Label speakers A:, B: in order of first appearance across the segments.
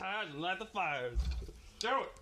A: tires and light the fires. Do it.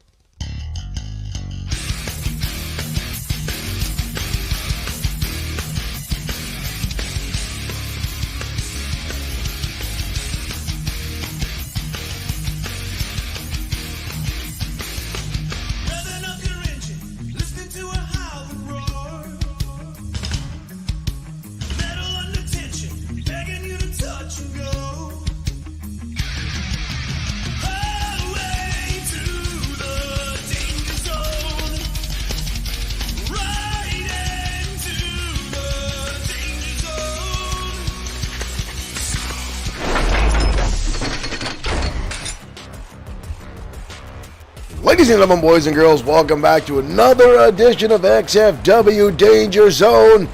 B: Ladies and gentlemen, boys and girls, welcome back to another edition of XFW Danger Zone.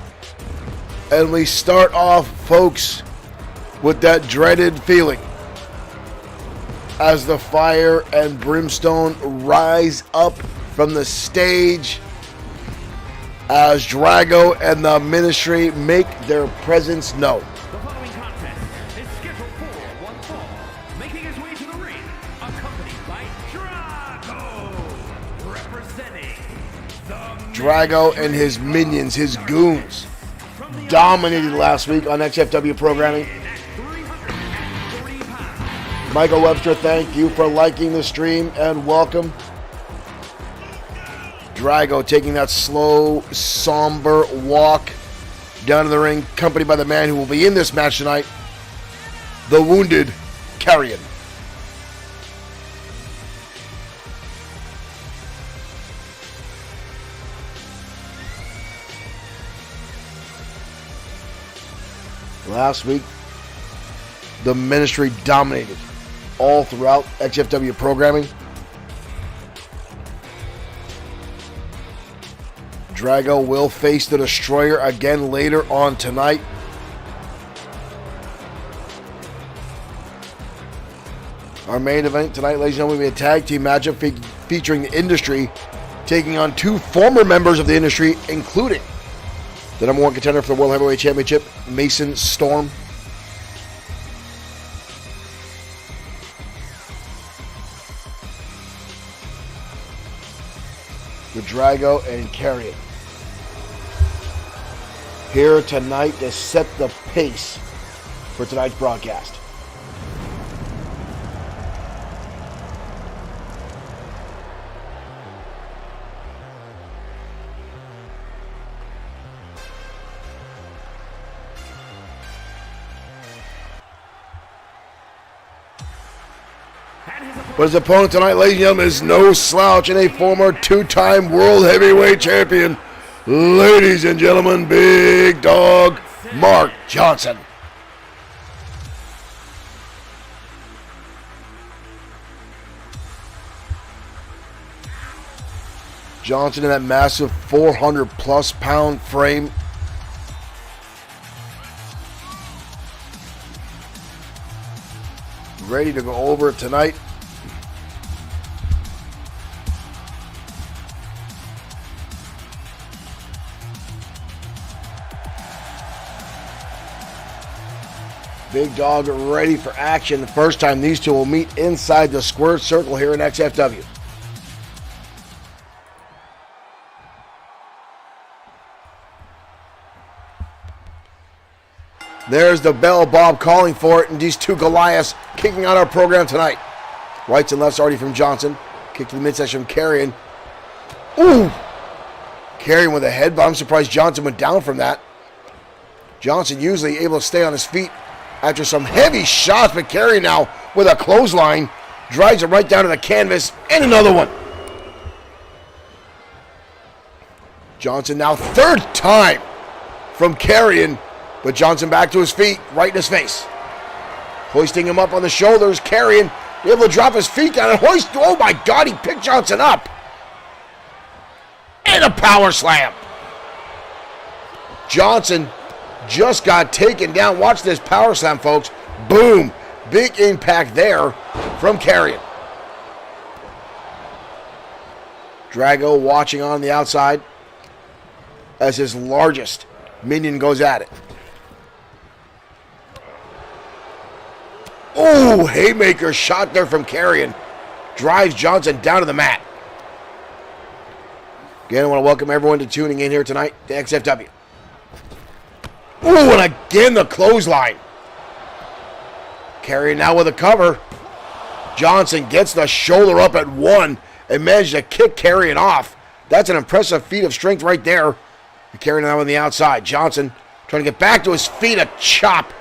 B: And we start off, folks, with that dreaded feeling as the fire and brimstone rise up from the stage as Drago and the Ministry make their presence known.
C: The following contest is scheduled for one fall, making his way to the ring, accompanied by Drago, representing the
B: Drago and his minions, his goons, dominated last week on XFW programming. Michael Webster, thank you for liking the stream and welcome. Drago taking that slow, somber walk down to the ring, accompanied by the man who will be in this match tonight, the wounded Carrion. Last week, the Ministry dominated all throughout XFW programming. Drago will face the Destroyer again later on tonight. Our main event tonight, ladies and gentlemen, will be a tag team matchup featuring the Industry taking on two former members of the Industry, including the number one contender for the World Heavyweight Championship, Mason Storm. With Drago and Carrion here tonight to set the pace for tonight's broadcast. But his opponent tonight, ladies and gentlemen, is no slouch and a former two-time World Heavyweight Champion. Ladies and gentlemen, Big Dog Mark Johnson. Johnson in that massive 400-plus pound frame. Ready to go over it tonight. Big Dog ready for action. The first time these two will meet inside the squared circle here in XFW. There's the bell, Bob calling for it, and these two Goliaths kicking out our program tonight. Rights and lefts already from Johnson. Kick to the midsection from Carrion. Ooh! Carrion with a head, but I'm surprised Johnson went down from that. Johnson usually able to stay on his feet after some heavy shots, but Carrion now with a clothesline drives him right down to the canvas, and another one. Johnson now third time from Carrion, but Johnson back to his feet, right in his face. Hoisting him up on the shoulders, Carrion able to drop his feet down and hoist. Oh my God, he picked Johnson up. And a power slam. Johnson just got taken down. Watch this power slam, folks. Boom. Big impact there from Carrion. Drago watching on the outside as his largest minion goes at it. Oh, Ooh, haymaker shot there from Carrion. Drives Johnson down to the mat. Again, I want to welcome everyone to tuning in here tonight to XFW. Ooh, and again the clothesline. Carrion now with a cover. Johnson gets the shoulder up at one and manages to kick Carrion off. That's an impressive feat of strength right there. Carrion now on the outside. Johnson trying to get back to his feet, a chop.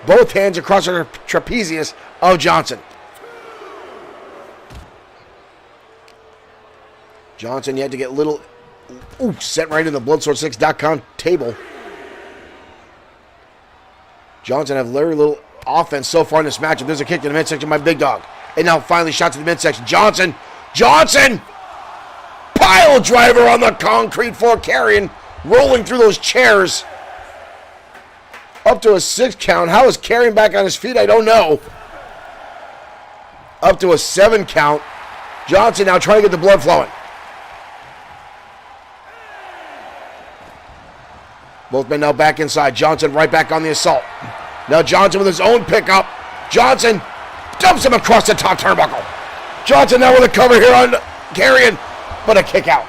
B: Both hands across the trapezius of Johnson. Johnson, you had to get a little set right in the Bloodsword6.com table. Johnson have very little offense so far in this matchup. There's a kick to the midsection by Big Dog. And now finally shot to the midsection. Johnson! Pile driver on the concrete for Carrion. Rolling through those chairs. Up to a 6 count. How is Carrion back on his feet? I don't know. Up to a 7 count. Johnson now trying to get the blood flowing. Both men now back inside. Johnson right back on the assault. Now Johnson with his own pickup. Johnson dumps him across the top turnbuckle. Johnson now with a cover here on Carrion, but a kick out.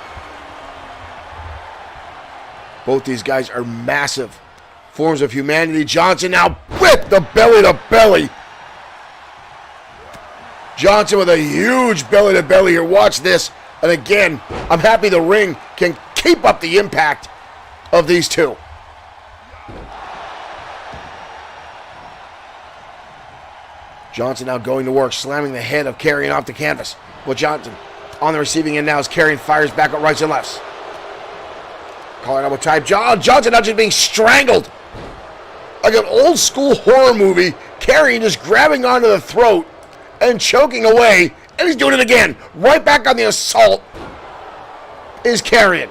B: Both these guys are massive forms of humanity. Johnson now with the belly to belly. Johnson with a huge belly to belly here. Watch this. And again, I'm happy the ring can keep up the impact of these two. Johnson now going to work, slamming the head of Carrion off the canvas. But Johnson on the receiving end now as Carrion fires back up rights and lefts. Calling out with type. Johnson now just being strangled. Like an old school horror movie. Carrion just grabbing onto the throat and choking away. And he's doing it again. Right back on the assault is Carrion.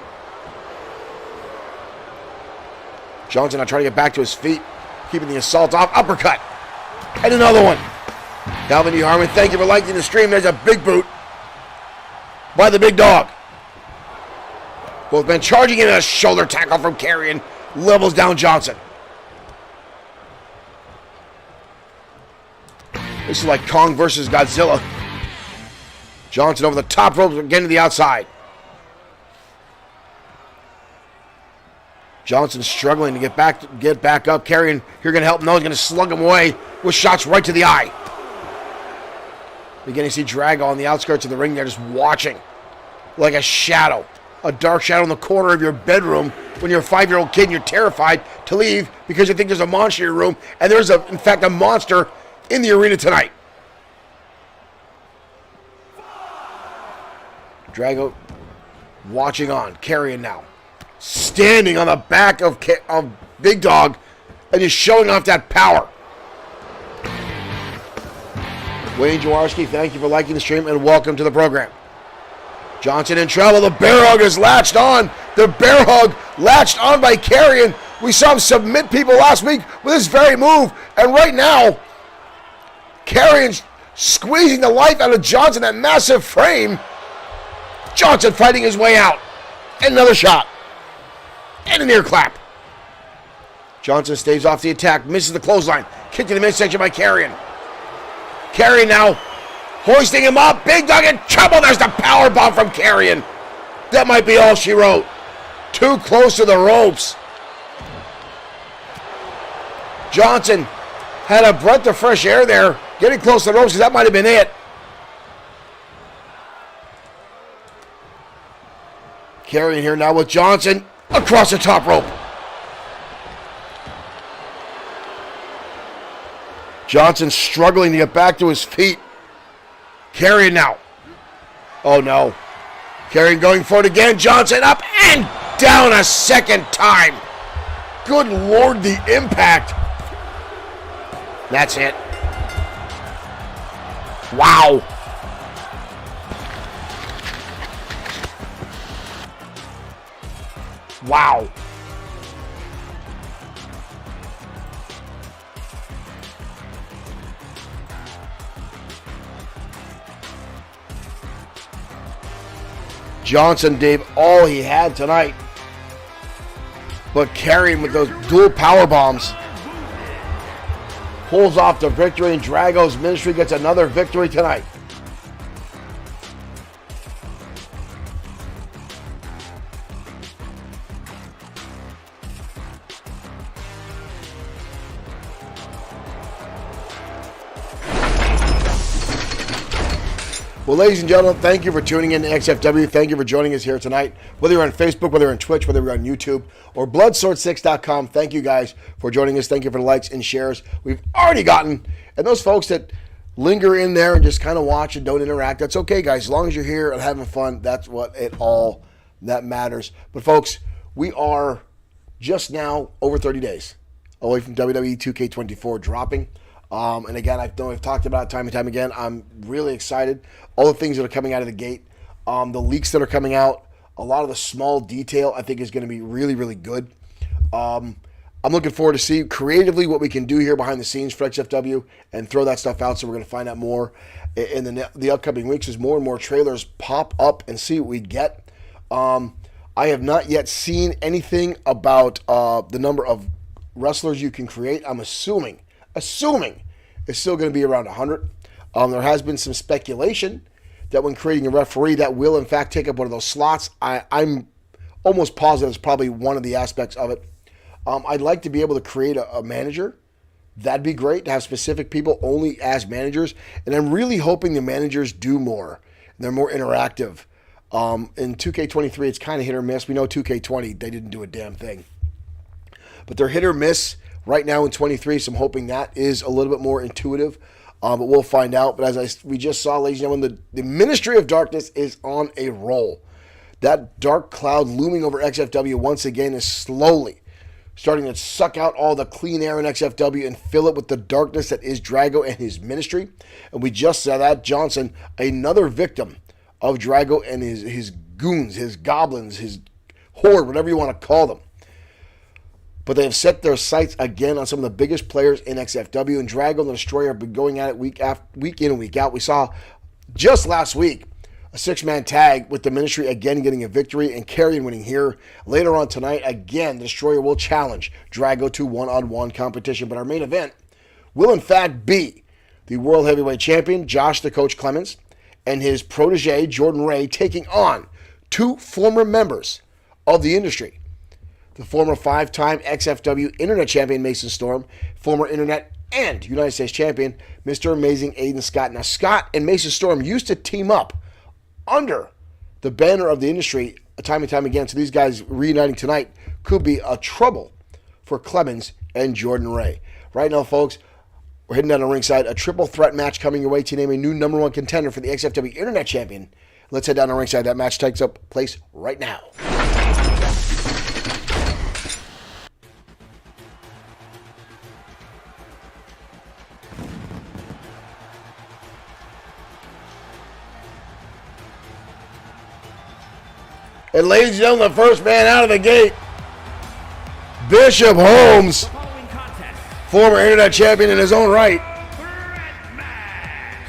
B: Johnson now trying to get back to his feet. Keeping the assault off. Uppercut. And another one. Calvin D. Harmon, thank you for liking the stream. There's a big boot by the Big Dog. Both men charging in a shoulder tackle from Carrion. Levels down Johnson. This is like Kong versus Godzilla. Johnson over the top rope, again to the outside. Johnson struggling to get back up. Carrion here going to help him. No, he's going to slug him away with shots right to the eye. Beginning to see Drago on the outskirts of the ring there, just watching like a shadow. A dark shadow in the corner of your bedroom when you're a 5-year-old kid and you're terrified to leave because you think there's a monster in your room. And there's, in fact, a monster in the arena tonight. Drago watching on. Carrion now standing on the back of Big Dog and just showing off that power. Wayne Jaworski, thank you for liking the stream and welcome to the program. Johnson in trouble. The bear hug is latched on. The bear hug latched on by Carrion. We saw him submit people last week with this very move. And right now, Carrion's squeezing the life out of Johnson, that massive frame. Johnson fighting his way out. And another shot. And an ear clap. Johnson staves off the attack, misses the clothesline. Kick to the midsection by Carrion. Carrion now hoisting him up. Big Dog in trouble. There's the power bomb from Carrion. That might be all she wrote. Too close to the ropes. Johnson had a breath of fresh air there. Getting close to the ropes because that might have been it. Carrion here now with Johnson across the top rope. Johnson struggling to get back to his feet. Carrion now. Oh no. Carrion going for it again. Johnson up and down a second time. Good Lord, the impact. That's it. Wow. Wow. Johnson gave all he had tonight, but Carrion with those dual power bombs. pulls off the victory, and Drago's ministry gets another victory tonight. Well, ladies and gentlemen, thank you for tuning in to XFW. Thank you for joining us here tonight. Whether you're on Facebook, whether you're on Twitch, whether you're on YouTube, or Bloodsword6.com, thank you guys for joining us. Thank you for the likes and shares we've already gotten. And those folks that linger in there and just kind of watch and don't interact, that's okay, guys. As long as you're here and having fun, that's what it all that matters. But, folks, we are just now over 30 days away from WWE 2K24 dropping. And again, I know I've talked about it time and time again. I'm really excited. All the things that are coming out of the gate, the leaks that are coming out, a lot of the small detail I think is going to be really, really good. I'm looking forward to see creatively what we can do here behind the scenes for XFW and throw that stuff out. So we're going to find out more in the upcoming weeks as more and more trailers pop up and see what we get. I have not yet seen anything about the number of wrestlers you can create. I'm assuming it's still going to be around 100. There has been some speculation that when creating a referee, that will in fact take up one of those slots. I'm almost positive it's probably one of the aspects of it. I'd like to be able to create a manager. That'd be great to have specific people only as managers. And I'm really hoping the managers do more. They're more interactive. In 2K23, it's kind of hit or miss. We know 2K20, they didn't do a damn thing. But they're hit or miss right now in 23, so I'm hoping that is a little bit more intuitive. But we'll find out. But as we just saw, ladies and gentlemen, the Ministry of Darkness is on a roll. That dark cloud looming over XFW once again is slowly starting to suck out all the clean air in XFW and fill it with the darkness that is Drago and his ministry. And we just saw that Johnson, another victim of Drago and his goons, his goblins, his horde, whatever you want to call them. But they have set their sights again on some of the biggest players in XFW, and Drago and the Destroyer have been going at it week in and week out. We saw just last week a six-man tag with the Ministry again getting a victory and Carrion winning here. Later on tonight, again, the Destroyer will challenge Drago to one-on-one competition. But our main event will in fact be the World Heavyweight Champion, Josh the Coach Clemens, and his protege, Jordan Ray, taking on two former members of the industry. The former five-time XFW Internet Champion, Mason Storm, former Internet and United States Champion, Mr. Amazing Aiden Scott. Now, Scott and Mason Storm used to team up under the banner of the industry time and time again. So these guys reuniting tonight could be a trouble for Clemens and Jordan Ray. Right now, folks, we're heading down to ringside. A triple threat match coming your way to name a new number one contender for the XFW Internet Champion. Let's head down to ringside. That match takes up place right now. And ladies and gentlemen, the first man out of the gate, Bishop Holmes, former Internet Champion in his own right.
C: Match.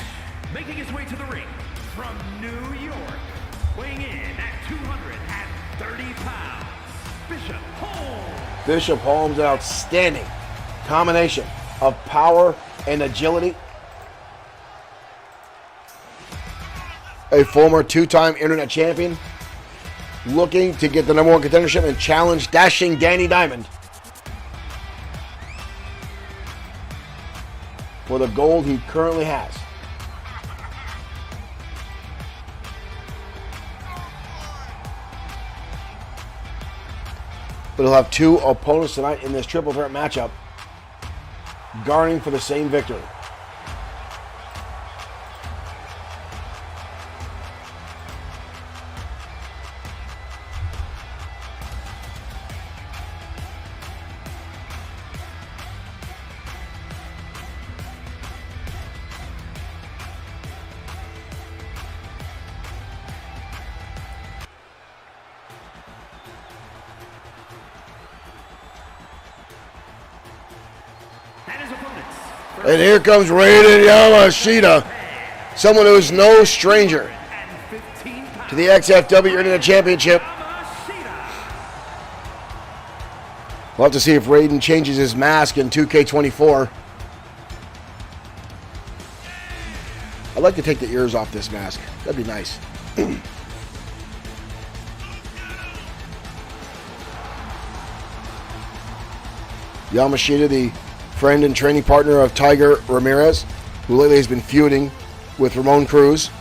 C: Making his way to the ring from New York, weighing in at 230 pounds, Bishop Holmes.
B: Bishop Holmes, an outstanding combination of power and agility. A former two-time Internet Champion, looking to get the number one contendership and challenge dashing Danny Diamond for the gold he currently has. But he'll have two opponents tonight in this triple threat matchup, garnering for the same victory. And here comes Raiden Yamashita, someone who is no stranger to the XFW Internet Championship. We'll have to see if Raiden changes his mask in 2K24. I'd like to take the ears off this mask. That'd be nice. Yamashita, the friend and training partner of Tiger Ramirez, who lately has been feuding with Ramon Cruz.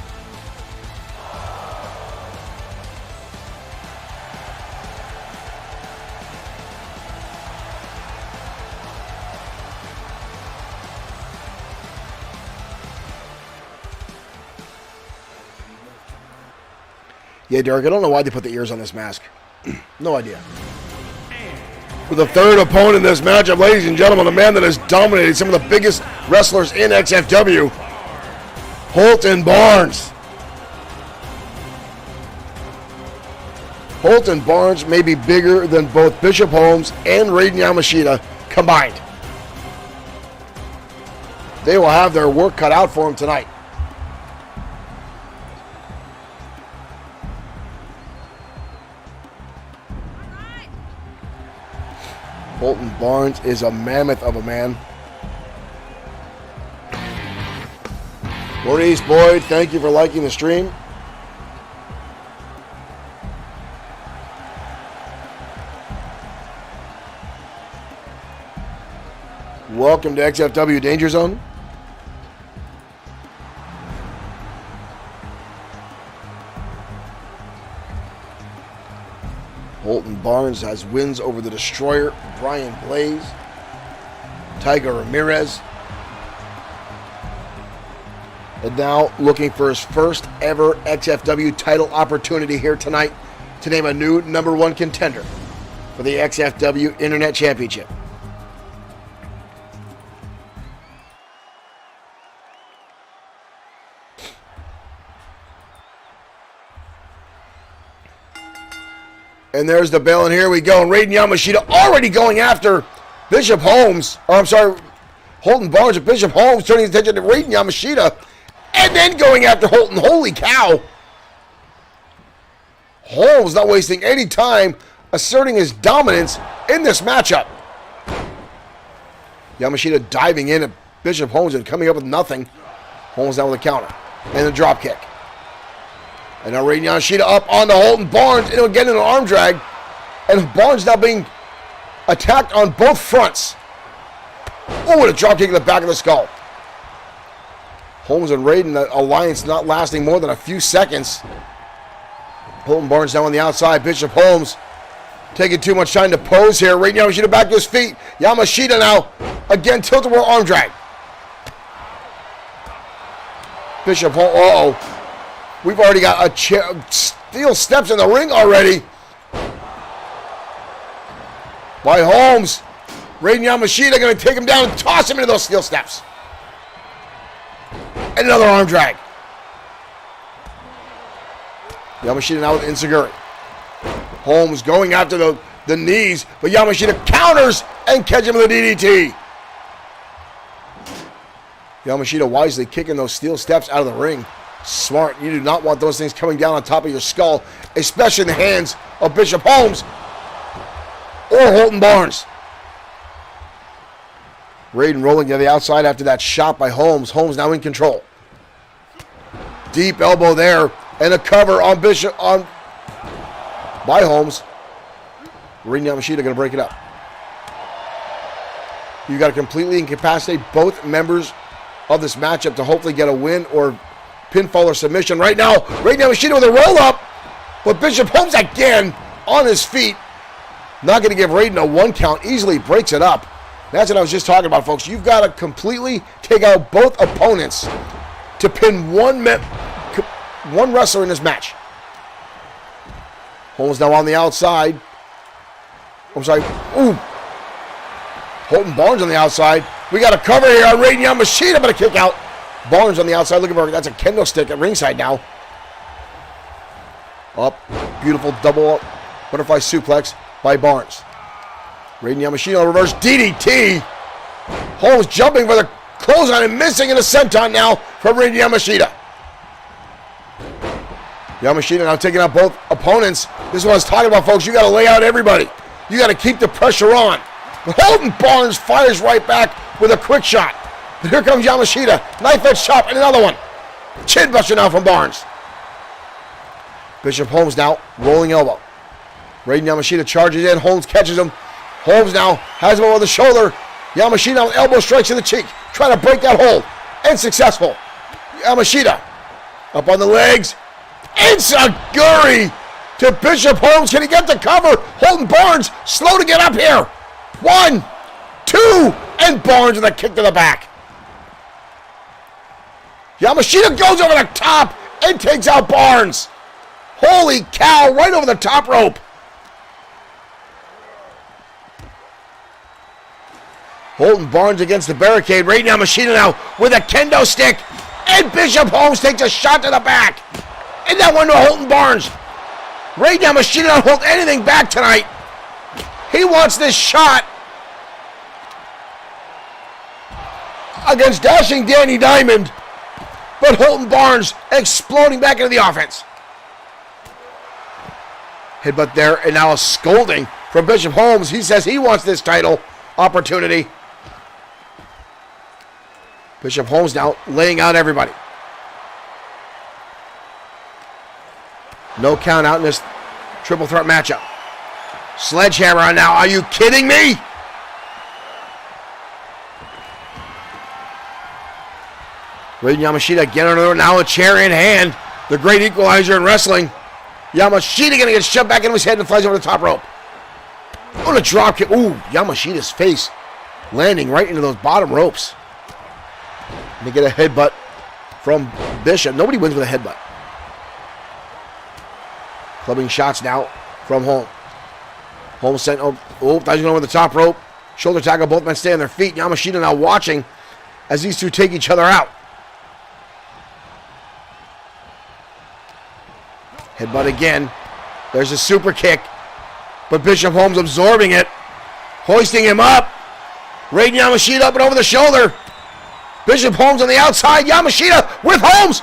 B: Yeah, Derek, I don't know why they put the ears on this mask. No idea. For the third opponent in this matchup, ladies and gentlemen, a man that has dominated some of the biggest wrestlers in XFW, Holton Barnes. Holton Barnes may be bigger than both Bishop Holmes and Raiden Yamashita combined. They will have their work cut out for him tonight. Holton Barnes is a mammoth of a man. Maurice Boyd, thank you for liking the stream. Welcome to XFW Danger Zone. Holton Barnes has wins over the Destroyer, Brian Blaze, Tiger Ramirez, and now looking for his first ever XFW title opportunity here tonight to name a new #1 contender for the XFW Internet Championship. And there's the bell, and here we go. And Raiden Yamashita already going after Bishop Holmes. Or I'm sorry, Holton Barnes and Bishop Holmes turning his attention to Raiden Yamashita. And then going after Holton. Holy cow. Holmes not wasting any time asserting his dominance in this matchup. Yamashita diving in at Bishop Holmes and coming up with nothing. Holmes down with a counter. And a drop kick. And now Raiden Yamashita up on the Holton Barnes, and again in an arm drag. And Barnes now being attacked on both fronts. Oh, and a drop kick in the back of the skull. Holmes and Raiden, that alliance not lasting more than a few seconds. Holton Barnes now on the outside. Bishop Holmes taking too much time to pose here. Raiden Yamashita back to his feet. Yamashita now again tilt-a-whirl arm drag. Bishop Holmes, uh-oh. We've already got a steel steps in the ring already. By Holmes. Raiden Yamashita going to take him down and toss him into those steel steps. And another arm drag. Yamashita now with Enziguri. Holmes going after the knees, but Yamashita counters and catches him with a DDT. Yamashita wisely kicking those steel steps out of the ring. Smart. You do not want those things coming down on top of your skull, especially in the hands of Bishop Holmes or Holton Barnes. Raiden rolling to the outside after that shot by Holmes. Holmes now in control. Deep elbow there and a cover on Bishop by Holmes. Raiden Yamashita going to break it up. You got to completely incapacitate both members of this matchup to hopefully get a win or pinfall or submission. Right now, Raiden Yamashita with a roll up, but Bishop Holmes again on his feet. Not going to give Raiden a 1 count. Easily breaks it up. That's what I was just talking about, folks. You've got to completely take out both opponents to pin one wrestler in this match. Holmes now on the outside. I'm sorry. Ooh. Holton Barnes on the outside. We got a cover here on Raiden Yamashita, but a kick out. Barnes on the outside looking for, that's a kendo stick at ringside now. Up. Beautiful double butterfly suplex by Barnes. Raiden Yamashita reverse DDT. Holmes jumping for the clothesline and missing in a senton now from Raiden Yamashita. Yamashita now taking out both opponents. This is what I was talking about, folks. You got to lay out everybody. You got to keep the pressure on. But Holton Barnes fires right back with a quick shot. But here comes Yamashita. Knife edge chop and another one. Chin buster now from Barnes. Bishop Holmes now rolling elbow. Raiden Yamashita charges in. Holmes catches him. Holmes now has him over the shoulder. Yamashita with elbow strikes in the cheek. Trying to break that hold. And successful. Yamashita up on the legs. Enziguri to Bishop Holmes. Can he get the cover? Holden Barnes slow to get up here. 1, 2, and Barnes with a kick to the back. Yamashita goes over the top and takes out Barnes. Holy cow, right over the top rope. Holden Barnes against the barricade. Raiden Yamashita now with a kendo stick. And Bishop Holmes takes a shot to the back. And that one to Holden Barnes. Raiden Yamashita don't hold anything back tonight. He wants this shot against dashing Danny Diamond. But Holden Barnes exploding back into the offense. Headbutt there, and now a scolding from Bishop Holmes. He says he wants this title opportunity. Bishop Holmes now laying out everybody. No count out in this triple threat matchup. Sledgehammer on now. Are you kidding me? Raiden Yamashita again under now a chair in hand. The great equalizer in wrestling. Yamashita gonna get shoved back into his head and flies over the top rope. On a drop kick. Ooh, Yamashita's face landing right into those bottom ropes. And they get a headbutt from Bishop. Nobody wins with a headbutt. Clubbing shots now from Holmes. Holmes sent, thought he was going over the top rope. Shoulder tackle, both men stay on their feet. Yamashita now watching as these two take each other out. Headbutt again. There's a super kick. But Bishop Holmes absorbing it. Hoisting him up. Raiden Yamashita up and over the shoulder. Bishop Holmes on the outside. Yamashita with Holmes.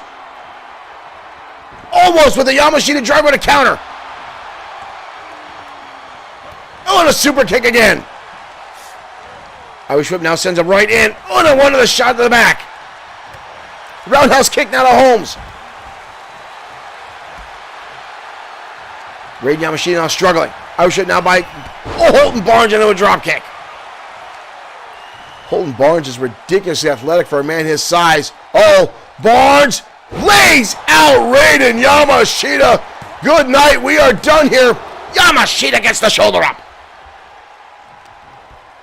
B: Almost with the Yamashita driver to counter. Oh, and a super kick again. Irish whip now sends him right in. Oh, and a one to the shot to the back. Roundhouse kick now to Holmes. Raiden Yamashita now struggling. Irish whip now by Holden Barnes into a drop kick. Holden Barnes is ridiculously athletic for a man his size. Oh, Barnes lays out Raiden Yamashita. Good night. We are done here. Yamashita gets the shoulder up.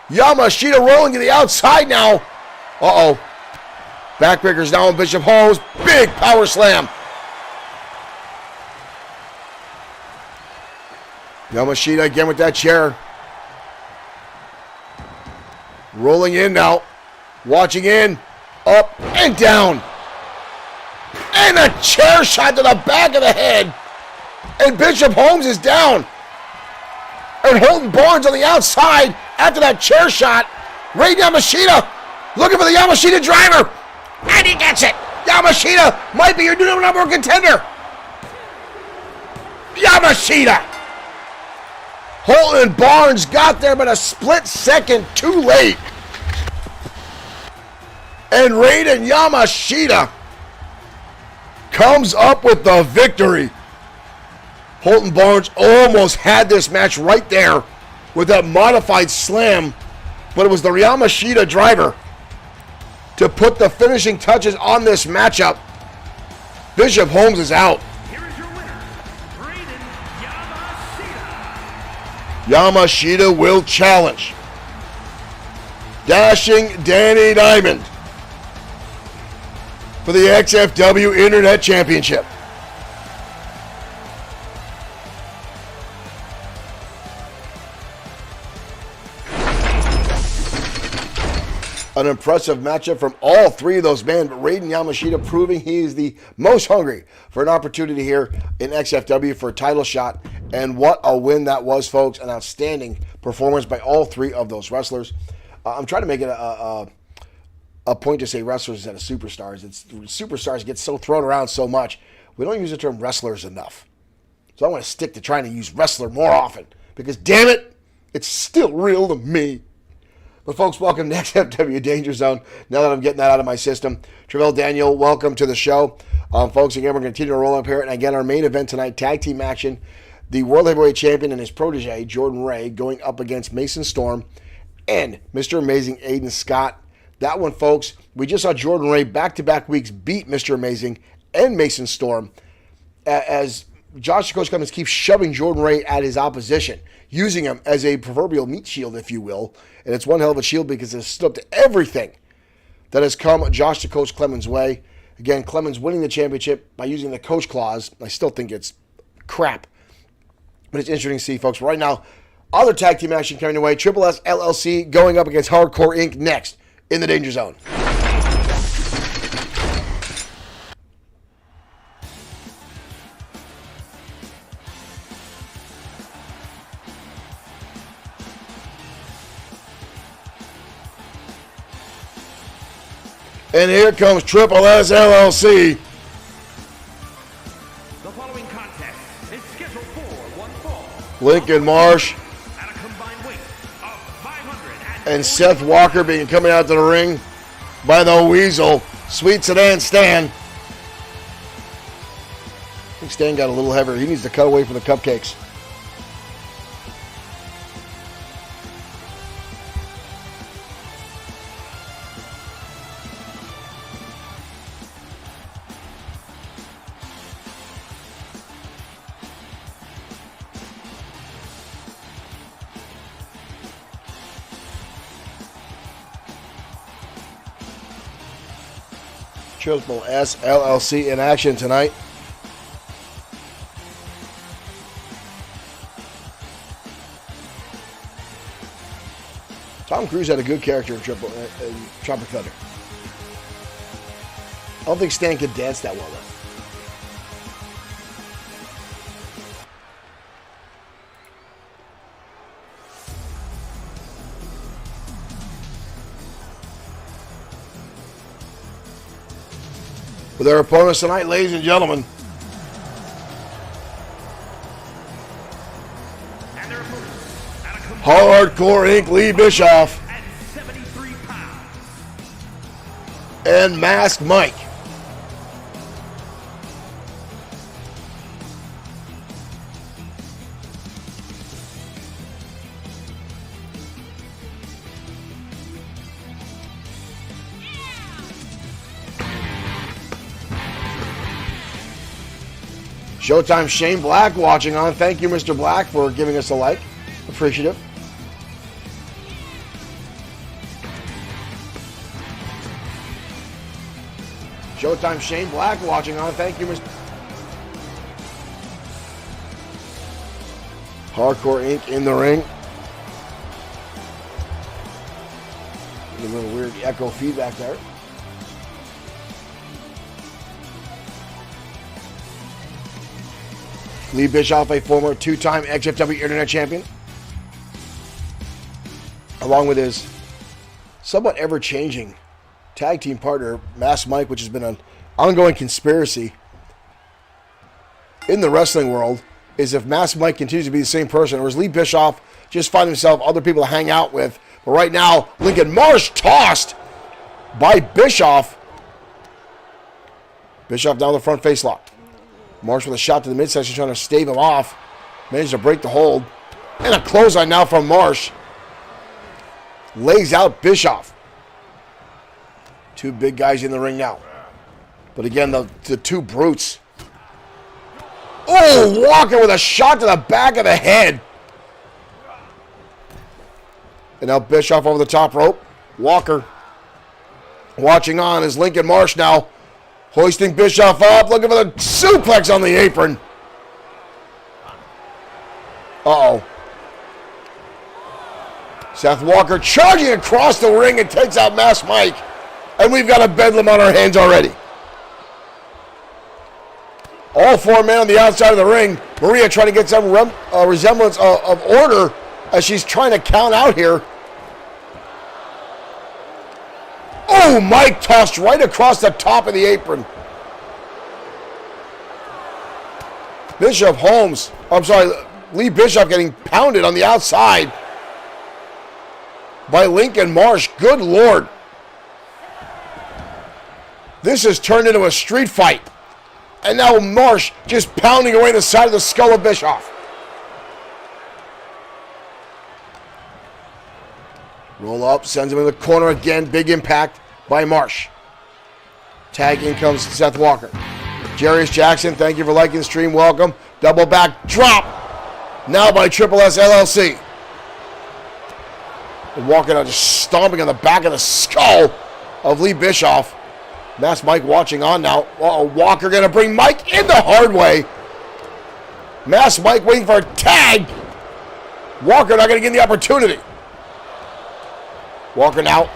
B: Yamashita rolling to the outside now. Uh-oh. Backbreakers now on Bishop Holmes. Big power slam. Yamashita again with that chair. Rolling in now. Watching in. Up and down. And a chair shot to the back of the head. And Bishop Holmes is down. And Holden Barnes on the outside after that chair shot. Raiden Yamashita looking for the Yamashita driver. And he gets it. Yamashita might be your new number one contender. Yamashita. Holden Barnes got there, but a split second too late. And Raiden Yamashita comes up with the victory. Holden Barnes almost had this match right there with that modified slam, but it was the Yamashita driver to put the finishing touches on this matchup. Bishop Holmes is out.
C: Here is your winner, Raiden Yamashita.
B: Yamashita will challenge dashing Danny Diamond for the XFW Internet Championship. An impressive matchup from all three of those men, but Raiden Yamashita proving he is the most hungry for an opportunity here in XFW for a title shot. And what a win that was, folks. An outstanding performance by all three of those wrestlers. I'm trying to make it a point to say wrestlers instead of superstars. Superstars get so thrown around so much. We don't use the term wrestlers enough. So I want to stick to trying to use wrestler more often because, damn it, it's still real to me. But folks, welcome to XFW Danger Zone. Now that I'm getting that out of my system, Travell Daniel, welcome to the show. Folks, again, we're going to continue to roll up here. And again, our main event tonight, tag team action. The World Heavyweight Champion and his protege, Jordan Ray, going up against Mason Storm and Mr. Amazing Aiden Scott. That one, folks, we just saw Jordan Ray back-to-back weeks beat Mr. Amazing and Mason Storm as Josh Coach Clemens keeps shoving Jordan Ray at his opposition, using him as a proverbial meat shield, if you will. And it's one hell of a shield because it's stood up to everything that has come Josh the Coach Clemens' way. Again, Clemens winning the championship by using the coach clause. I still think it's crap. But it's interesting to see, folks. Right now, other tag team action coming away. Triple S LLC going up against Hardcore Inc. next in the Danger Zone. And here comes Triple S LLC.
C: The following contest is scheduled for one fall.
B: Lincoln Marsh
C: At a combined weight of 500
B: and Seth Walker being coming out to the ring by the Weasel. Sweet Sedan Stan. I think Stan got a little heavier. He needs to cut away from the cupcakes. Triple S LLC in action tonight. Tom Cruise had a good character in Tropic Thunder. I don't think Stan could dance that well, though. With our opponents tonight, ladies and gentlemen.
C: And their opponents at a combined
B: Hardcore Inc. Lee Bischoff
C: at 73 pounds.
B: and Mask Mike. Showtime Shane Black watching on. Thank you, Mr. Black, for giving us a like. Appreciative. Showtime Shane Black watching on. Thank you, Mr. Hardcore Inc. in the ring. A little weird echo feedback there. Lee Bischoff, a former two-time XFW Internet Champion, along with his somewhat ever-changing tag team partner, Mask Mike, which has been an ongoing conspiracy in the wrestling world, is if Mask Mike continues to be the same person, or is Lee Bischoff just find himself other people to hang out with. But right now, Lincoln Marsh tossed by Bischoff. Bischoff down the front face lock. Marsh with a shot to the midsection, trying to stave him off. Managed to break the hold. And a clothesline now from Marsh. Lays out Bischoff. Two big guys in the ring now. But again, the two brutes. Oh, Walker with a shot to the back of the head. And now Bischoff over the top rope. Walker watching on as Lincoln Marsh now hoisting Bischoff up, looking for the suplex on the apron. Uh-oh. Seth Walker charging across the ring and takes out Mask Mike. And we've got a bedlam on our hands already. All four men on the outside of the ring. Maria trying to get some resemblance of order as she's trying to count out here. Oh, Mike tossed right across the top of the apron. Lee Bischoff getting pounded on the outside by Lincoln Marsh. Good Lord. This has turned into a street fight. And now Marsh just pounding away the side of the skull of Bischoff. Roll up, sends him in the corner again. Big impact by Marsh. Tag in comes Seth Walker. Jarius Jackson, thank you for liking the stream. Welcome. Double back drop. Now by Triple S LLC. And Walker now just stomping on the back of the skull of Lee Bischoff. That's Mike watching on now. Uh-oh, Walker going to bring Mike in the hard way. Mass Mike waiting for a tag. Walker not going to get the opportunity. Walker now,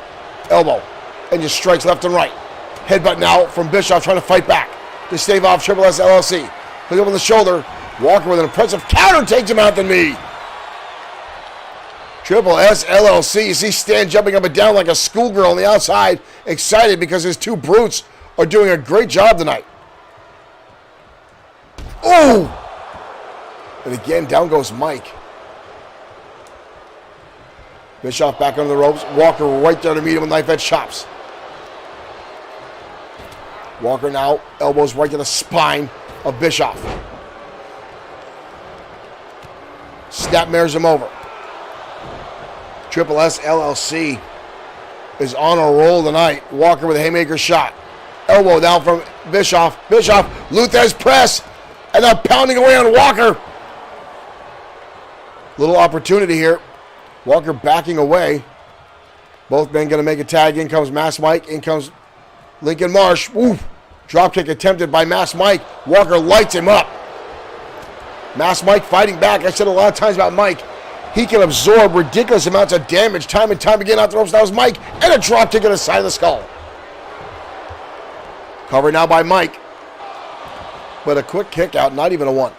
B: elbow, and just strikes left and right. Headbutt now from Bischoff trying to fight back to stave off Triple S LLC. Pick up on the shoulder. Walker with an impressive counter takes him out the knee. Triple S LLC, you see Stan jumping up and down like a schoolgirl on the outside, excited because his two brutes are doing a great job tonight. Oh! And again, down goes Mike. Bischoff back under the ropes. Walker right there to meet him with knife edge chops. Walker now, elbows right to the spine of Bischoff. Snapmares him over. Triple S LLC is on a roll tonight. Walker with a haymaker shot. Elbow down from Bischoff. Bischoff, Luthez press, and now pounding away on Walker. Little opportunity here. Walker backing away. Both men going to make a tag. In comes Mass Mike. In comes Lincoln Marsh. Oof. Drop kick attempted by Mass Mike. Walker lights him up. Mass Mike fighting back. I said a lot of times about Mike. He can absorb ridiculous amounts of damage time and time again out the ropes. That was Mike. And a drop kick on the side of the skull. Covered now by Mike. But a quick kick out. Not even a one.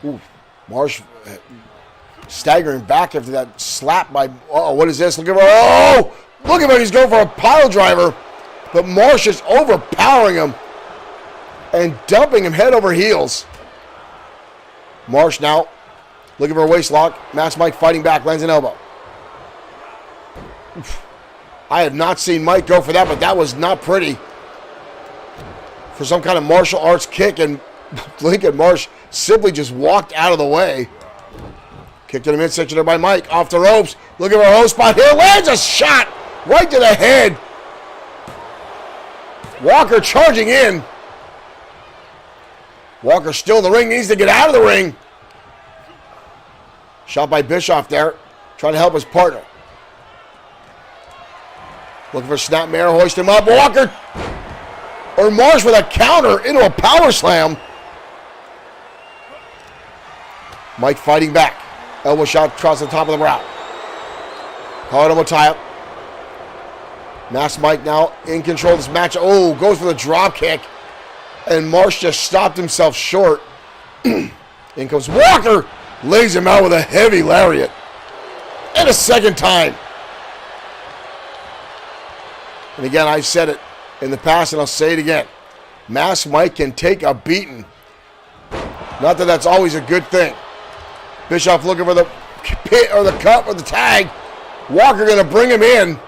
B: Ooh. Marsh staggering back after that slap by... Uh-oh, what is this? Look at him. Oh! Look at him. He's going for a pile driver. But Marsh is overpowering him and dumping him head over heels. Marsh now looking for a waist lock. Mass Mike fighting back. Lands an elbow. I have not seen Mike go for that, but that was not pretty. For some kind of martial arts kick, and Lincoln Marsh simply just walked out of the way. Kick to the midsection there by Mike. Off the ropes. Looking for a low spot here. Lands a shot right to the head. Walker charging in. Walker still in the ring. Needs to get out of the ring. Shot by Bischoff there. Trying to help his partner. Looking for snapmare. Hoist him up. Walker. Or Marsh with a counter into a power slam. Mike fighting back. Elbow shot across the top of the brow. Hard elbow tie up. Mass Mike now in control of this match. Oh, goes for the drop kick. And Marsh just stopped himself short. In comes Walker. Lays him out with a heavy lariat. And a second time. And again, I've said it in the past and I'll say it again. Mass Mike can take a beating. Not that that's always a good thing. Bischoff looking for the pit or the cut or the tag. Walker going to bring him in.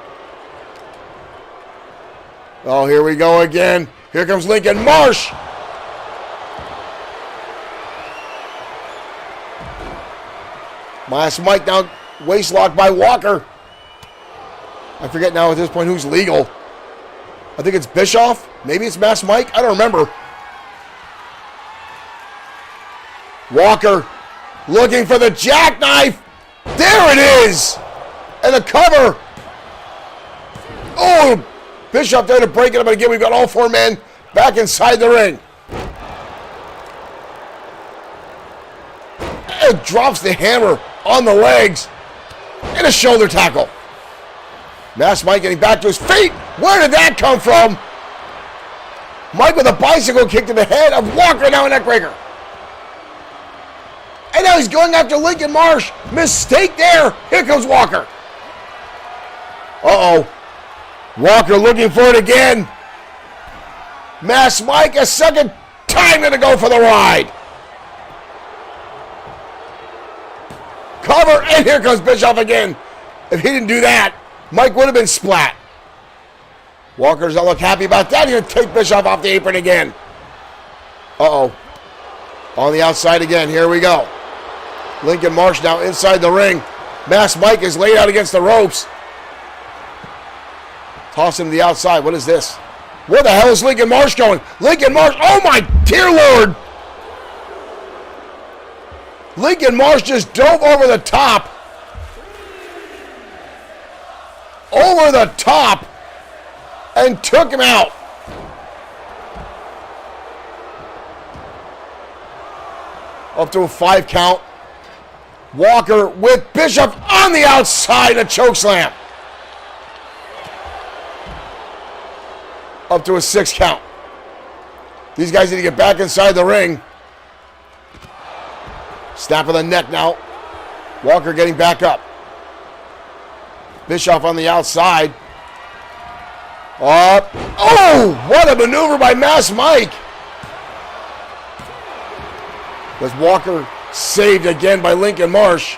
B: Oh, here we go again. Here comes Lincoln Marsh. Mass Mike now waist locked by Walker. I forget now at this point who's legal. I think it's Bischoff. Maybe it's Mass Mike. I don't remember. Walker looking for the jackknife. There it is. And a cover. Oh, Bischoff there to break it up. And again, we've got all four men back inside the ring. And drops the hammer on the legs. And a shoulder tackle. Mass Mike getting back to his feet. Where did that come from? Mike with a bicycle kick to the head of Walker, now a neckbreaker. And now he's going after Lincoln Marsh. Mistake there. Here comes Walker. Uh-oh. Walker looking for it again. Mass Mike a second time going to go for the ride. Cover, and here comes Bischoff again. If he didn't do that, Mike would have been splat. Walker does not look happy about that. He's going to take Bischoff off the apron again. Uh-oh. On the outside again. Here we go. Lincoln Marsh now inside the ring. Masked Mike is laid out against the ropes. Toss him to the outside. What is this? Where the hell is Lincoln Marsh going? Lincoln Marsh. Oh, my dear Lord. Lincoln Marsh just dove over the top. Over the top. And took him out. Up to a 5 count. Walker with Bishop on the outside. A chokeslam. Up to a 6 count. These guys need to get back inside the ring. Snap of the neck now. Walker getting back up. Bischoff on the outside. Up. Oh, what a maneuver by Masked Mike. Was Walker saved again by Lincoln Marsh.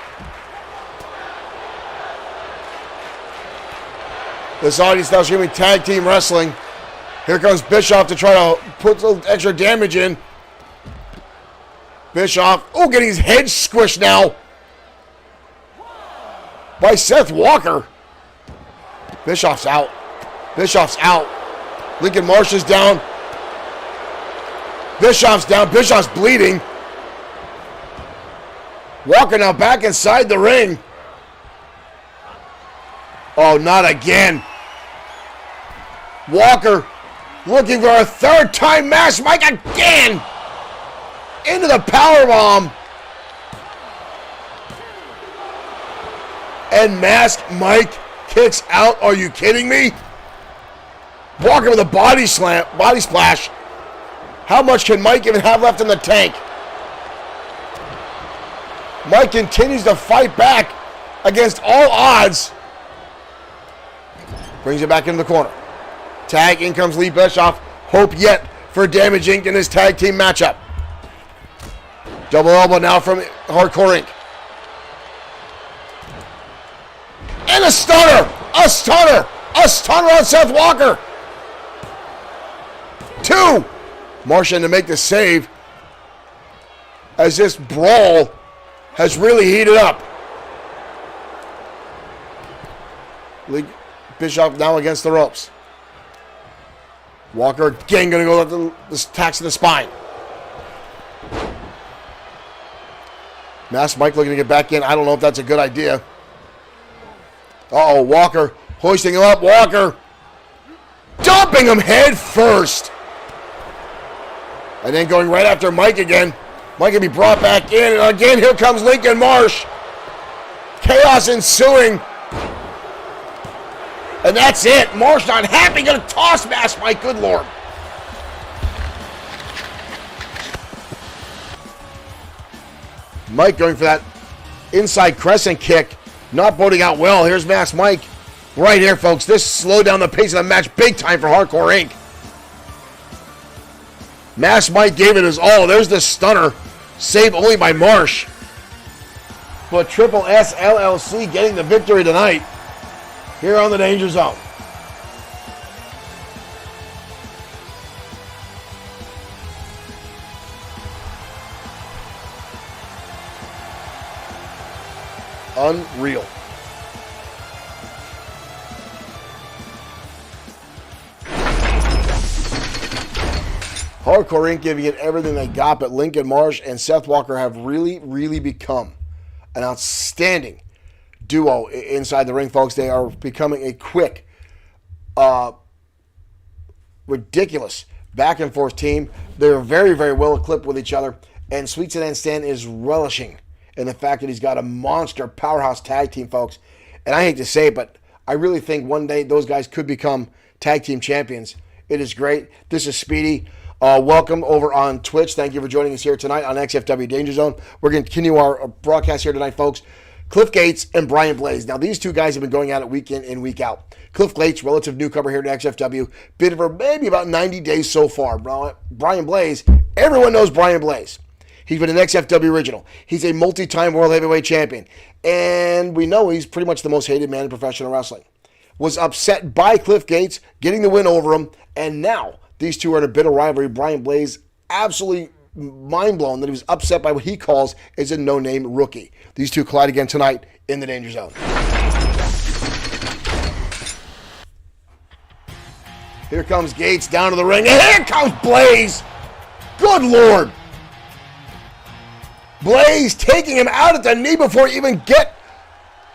B: This audience now screaming tag team wrestling. Here comes Bischoff to try to put a little extra damage in. Bischoff, oh, getting his head squished now by Seth Walker. Bischoff's out. Bischoff's out. Lincoln Marsh is down. Bischoff's down. Bischoff's bleeding. Walker now back inside the ring. Oh, not again. Walker looking for a 3rd time Masked Mike again. Into the powerbomb. And Masked Mike kicks out. Are you kidding me? Walker with a body splash. How much can Mike even have left in the tank? Mike continues to fight back against all odds. Brings it back into the corner. Tag, in comes Lee Bischoff. Hope yet for Damage Inc. in his tag team matchup. Double elbow now from Hardcore Inc. And a stunner! A stunner! A stunner on Seth Walker! 2! Martian to make the save as this brawl has really heated up. Bischoff now against the ropes. Walker again going to go with the attacks to the spine. Masked Mike looking to get back in. I don't know if that's a good idea. Uh-oh, Walker hoisting him up. Walker dumping him head first. And then going right after Mike again. Mike can be brought back in. And again, here comes Lincoln Marsh. Chaos ensuing. And that's it. Marsh not happy. Going to toss Masked Mike. Good Lord. Mike going for that inside crescent kick. Not boding out well. Here's Masked Mike. Right here, folks. This slowed down the pace of the match big time for Hardcore Inc. Masked Mike gave it his all. There's the stunner. Saved only by Marsh. But Triple S LLC getting the victory tonight here on the Danger Zone. Unreal. Hardcore Inc. giving it everything they got, but Lincoln Marsh and Seth Walker have really become an outstanding duo inside the ring, folks. They are becoming a quick, ridiculous back and forth team. They're very well equipped with each other, and Sweet Sedan Stan is relishing in the fact that he's got a monster powerhouse tag team, folks. And I hate to say it, but I really think one day those guys could become tag team champions. It is great. This is Speedy. Welcome over on Twitch. Thank you for joining us here tonight on XFW Danger Zone. We're going to continue our broadcast here tonight, folks. Cliff Gates and Brian Blaze. Now, these two guys have been going at it week in and week out. Cliff Gates, relative newcomer here to XFW, been for maybe about 90 days so far. Brian Blaze, everyone knows Brian Blaze. He's been an XFW original. He's a multi-time World Heavyweight Champion. And we know he's pretty much the most hated man in professional wrestling. was upset by Cliff Gates, getting the win over him, and now these two are in a bit of rivalry. Brian Blaze absolutely mind-blown that he was upset by what he calls is a no-name rookie. These two collide again tonight in the Danger Zone. Here comes Gates down to the ring, and here comes Blaze. Good Lord. Blaze taking him out at the knee before he even get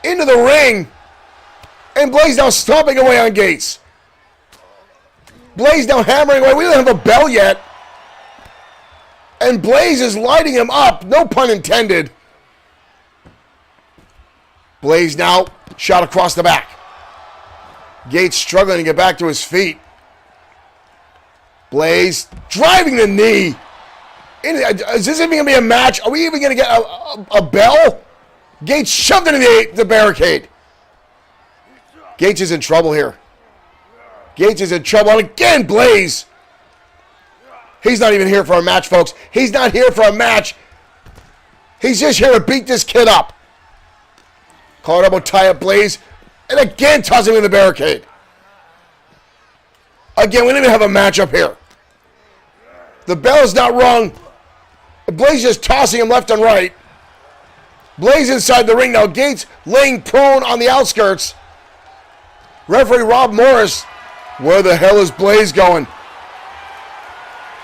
B: into the ring. And Blaze now stomping away on Gates. Blaze now hammering away. We don't have a bell yet. And Blaze is lighting him up. No pun intended. Blaze now shot across the back. Gates struggling to get back to his feet. Blaze driving the knee. Is this even going to be a match? Are we even going to get a bell? Gates shoved into the barricade. Gates is in trouble here. Gates is in trouble. And again, Blaze. He's not even here for a match, folks. He's not here for a match. He's just here to beat this kid up. Collar elbow tie up Blaze. And again, tossing him in the barricade. Again, we don't even have a match up here. The bell is not rung. Blaze just tossing him left and right. Blaze inside the ring now. Gates laying prone on the outskirts. Referee Rob Morris. Where the hell is Blaze going?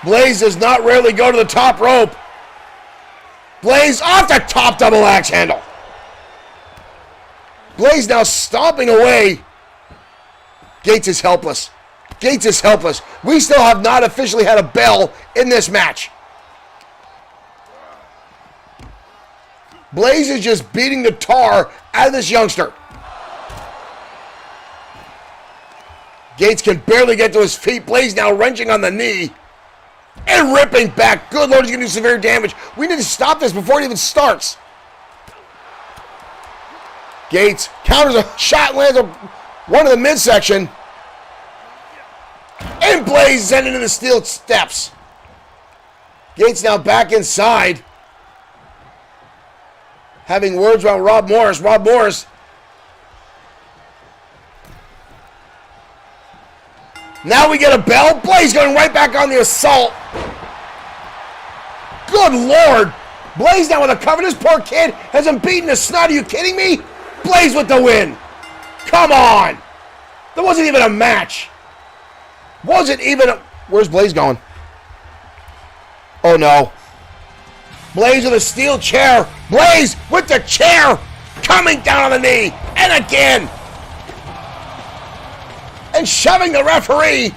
B: Blaze does not rarely go to the top rope. Blaze off the top double axe handle. Blaze now stomping away. Gates is helpless. Gates is helpless. We still have not officially had a bell in this match. Blaze is just beating the tar out of this youngster. Gates can barely get to his feet. Blaze now wrenching on the knee and ripping back. Good Lord, he's going to do severe damage. We need to stop this before it even starts. Gates counters a shot, lands one in the midsection. And Blaze is into the steel steps. Gates now back inside. Having words about Rob Morris. Rob Morris. Now we get a bell. Blaze going right back on the assault. Good Lord. Blaze now with a cover. This poor kid has him beaten to snot. Are you kidding me? Blaze with the win. Come on. There wasn't even a match. Wasn't even a... Where's Blaze going? Oh no. Blaze with a steel chair. Blaze with the chair. Coming down on the knee. And again. And shoving the referee.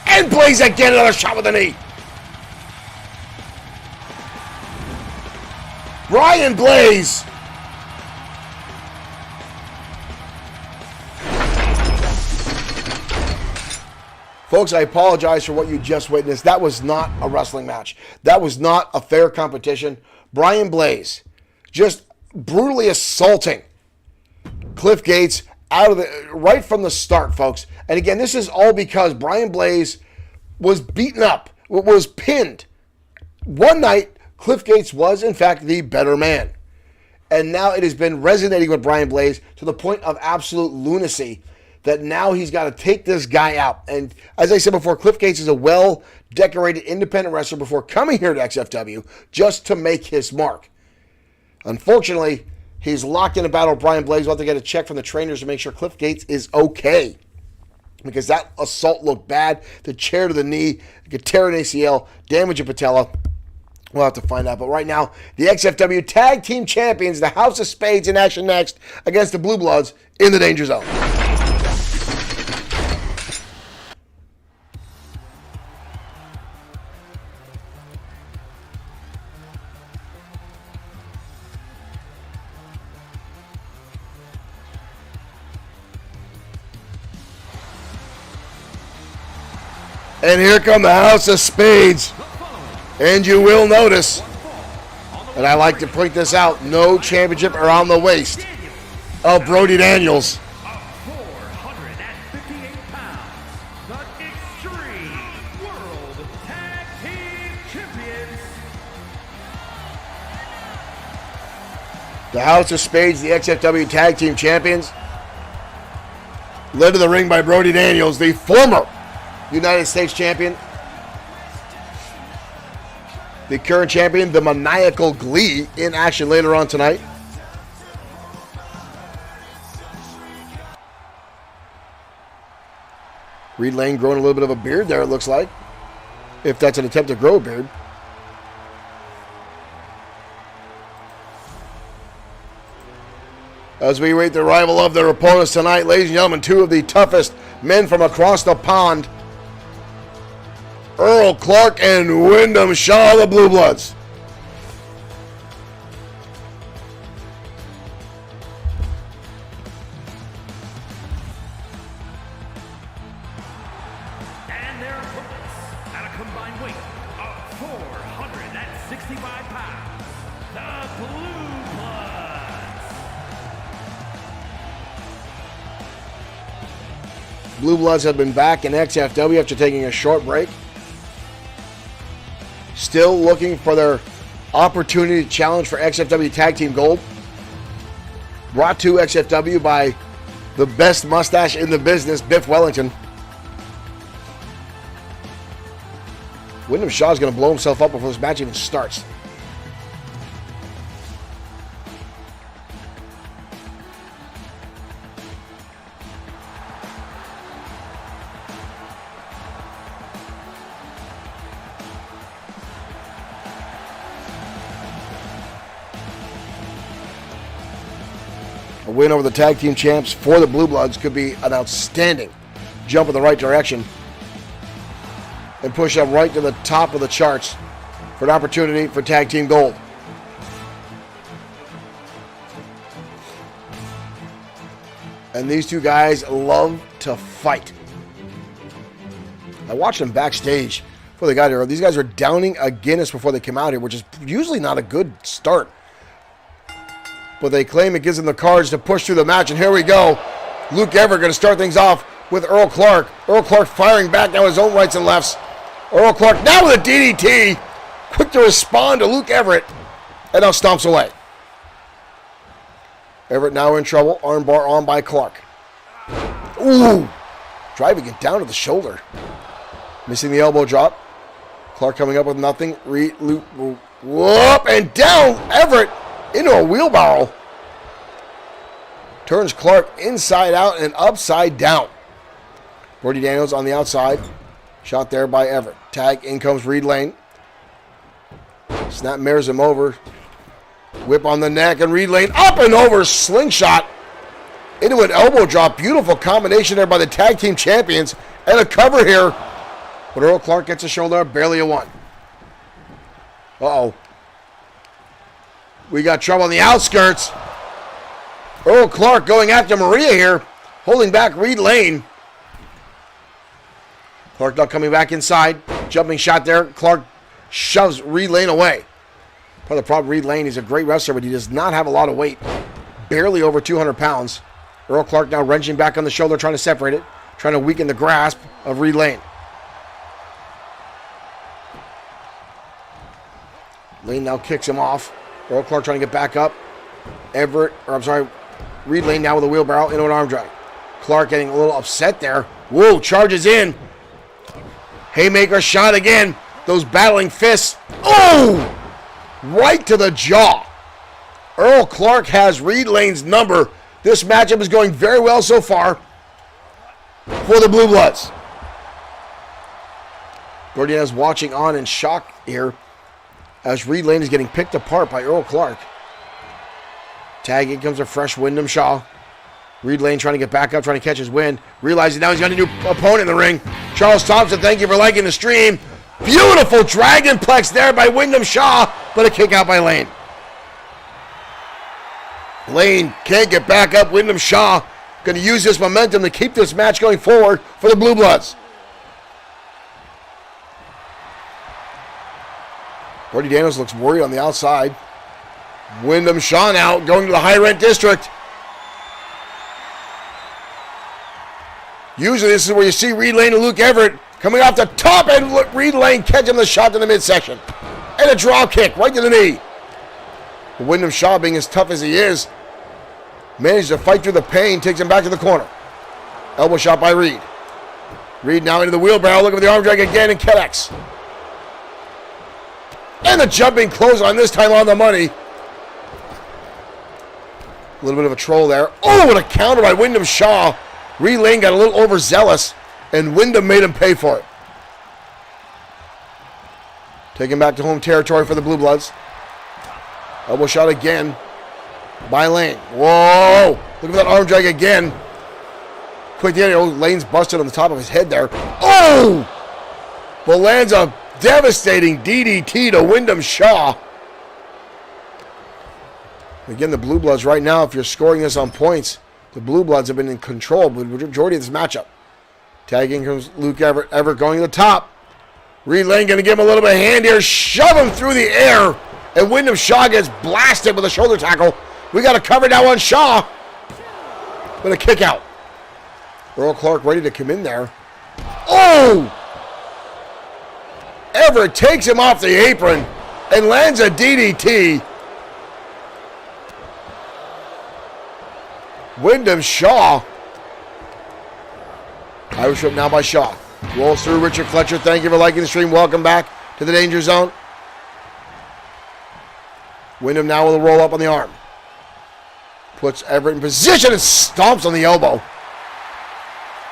B: And Blaze again, another shot with the knee. Ryan Blaze. Folks, I apologize for what you just witnessed. That was not a wrestling match. That was not a fair competition. Brian Blaze just brutally assaulting Cliff Gates right from the start, folks. And again, this is all because Brian Blaze was beaten up, was pinned. One night, Cliff Gates was, in fact, the better man. And now it has been resonating with Brian Blaze to the point of absolute lunacy that now he's got to take this guy out. And as I said before, Cliff Gates is a well-decorated independent wrestler before coming here to XFW just to make his mark. Unfortunately, he's locked in a battle with Brian Blaze. We'll have to get a check from the trainers to make sure Cliff Gates is okay. Because that assault looked bad. The chair to the knee, could tear an ACL, damage a patella. We'll have to find out. But right now, the XFW Tag Team Champions, the House of Spades, in action next against the Blue Bloods in the Danger Zone. And here come the House of Spades. And you will notice, and I like to point this out, no championship around the waist of Brody Daniels.
C: 458 pounds, the Extreme World Tag Team Champions.
B: The House of Spades, the XFW Tag Team Champions. Led to the ring by Brody Daniels, the former United States champion. The current champion, the Maniacal Glee, in action later on tonight. Reed Lane growing a little bit of a beard there, it looks like. If that's an attempt to grow a beard. As we await the arrival of their opponents tonight, ladies and gentlemen, two of the toughest men from across the pond. Earl Clark and Wyndham Shaw, the Blue Bloods.
C: And their opponents, at a combined weight of 465 pounds, the Blue Bloods.
B: Blue Bloods have been back in XFW after taking a short break. Still looking for their opportunity to challenge for XFW Tag Team Gold. Brought to XFW by the best mustache in the business, Biff Wellington. Wyndham Shaw is going to blow himself up before this match even starts. A win over the tag team champs for the Blue Bloods could be an outstanding jump in the right direction and push them right to the top of the charts for an opportunity for tag team gold. And these two guys love to fight. I watched them backstage before they got here. These guys are downing a Guinness before they came out here, which is usually not a good start. But they claim it gives them the courage to push through the match. And here we go. Luke Everett going to start things off with Earl Clark. Earl Clark firing back now his own rights and lefts. Earl Clark now with a DDT. Quick to respond to Luke Everett. And now stomps away. Everett now in trouble. Armbar on by Clark. Ooh. Driving it down to the shoulder. Missing the elbow drop. Clark coming up with nothing. Whoop. And down Everett. Into a wheelbarrow. Turns Clark inside out and upside down. Brody Daniels on the outside. Shot there by Everett. Tag, in comes Reed Lane. Snap mirrors him over. Whip on the neck and Reed Lane up and over. Slingshot into an elbow drop. Beautiful combination there by the tag team champions. And a cover here. But Earl Clark gets a shoulder up. Barely a one. Uh-oh. We got trouble on the outskirts. Earl Clark going after Maria here. Holding back Reed Lane. Clark not coming back inside. Jumping shot there. Clark shoves Reed Lane away. Part of the problem, Reed Lane, he's a great wrestler, but he does not have a lot of weight. Barely over 200 pounds. Earl Clark now wrenching back on the shoulder, trying to separate it. Trying to weaken the grasp of Reed Lane. Lane now kicks him off. Earl Clark trying to get back up. Reed Lane now with a wheelbarrow into an arm drag. Clark getting a little upset there. Whoa, charges in. Haymaker shot again. Those battling fists. Oh! Right to the jaw. Earl Clark has Reed Lane's number. This matchup is going very well so far for the Blue Bloods. Gordon watching on in shock here as Reed Lane is getting picked apart by Earl Clark. Tag, in comes a fresh Wyndham Shaw. Reed Lane trying to get back up, trying to catch his wind. Realizing now he's got a new opponent in the ring. Charles Thompson, thank you for liking the stream. Beautiful Dragonplex there by Wyndham Shaw, but a kick out by Lane. Lane can't get back up. Wyndham Shaw going to use this momentum to keep this match going forward for the Blue Bloods. Brody Daniels looks worried on the outside. Wyndham Shaw now going to the high rent district. Usually this is where you see Reed Lane and Luke Everett coming off the top, and Reed Lane catching the shot to the midsection. And a drop kick right to the knee. But Wyndham Shaw, being as tough as he is, managed to fight through the pain, takes him back to the corner. Elbow shot by Reed. Reed now into the wheelbarrow, looking for the arm drag again, and connects. And the jumping clothesline, this time on the money. A little bit of a troll there. Oh, and a counter by Wyndham Shaw. Reed Lane got a little overzealous, and Wyndham made him pay for it. Taking back to home territory for the Blue Bloods. Elbow shot again by Lane. Whoa! Look at that arm drag again. Quick, Lane's busted on the top of his head there. Oh! But lands a devastating DDT to Wyndham Shaw. Again, the Blue Bloods right now, if you're scoring this on points, the Blue Bloods have been in control with the majority of this matchup. Tagging comes Luke Everett. Everett going to the top. Reed Lane going to give him a little bit of hand here. Shove him through the air. And Wyndham Shaw gets blasted with a shoulder tackle. We got a cover now on Shaw. With a kick out. Earl Clark ready to come in there. Oh! Everett takes him off the apron and lands a DDT. Wyndham Shaw. Irish whip now by Shaw. Rolls through Richard Fletcher. Thank you for liking the stream. Welcome back to the Danger Zone. Wyndham now with a roll up on the arm. Puts Everett in position and stomps on the elbow.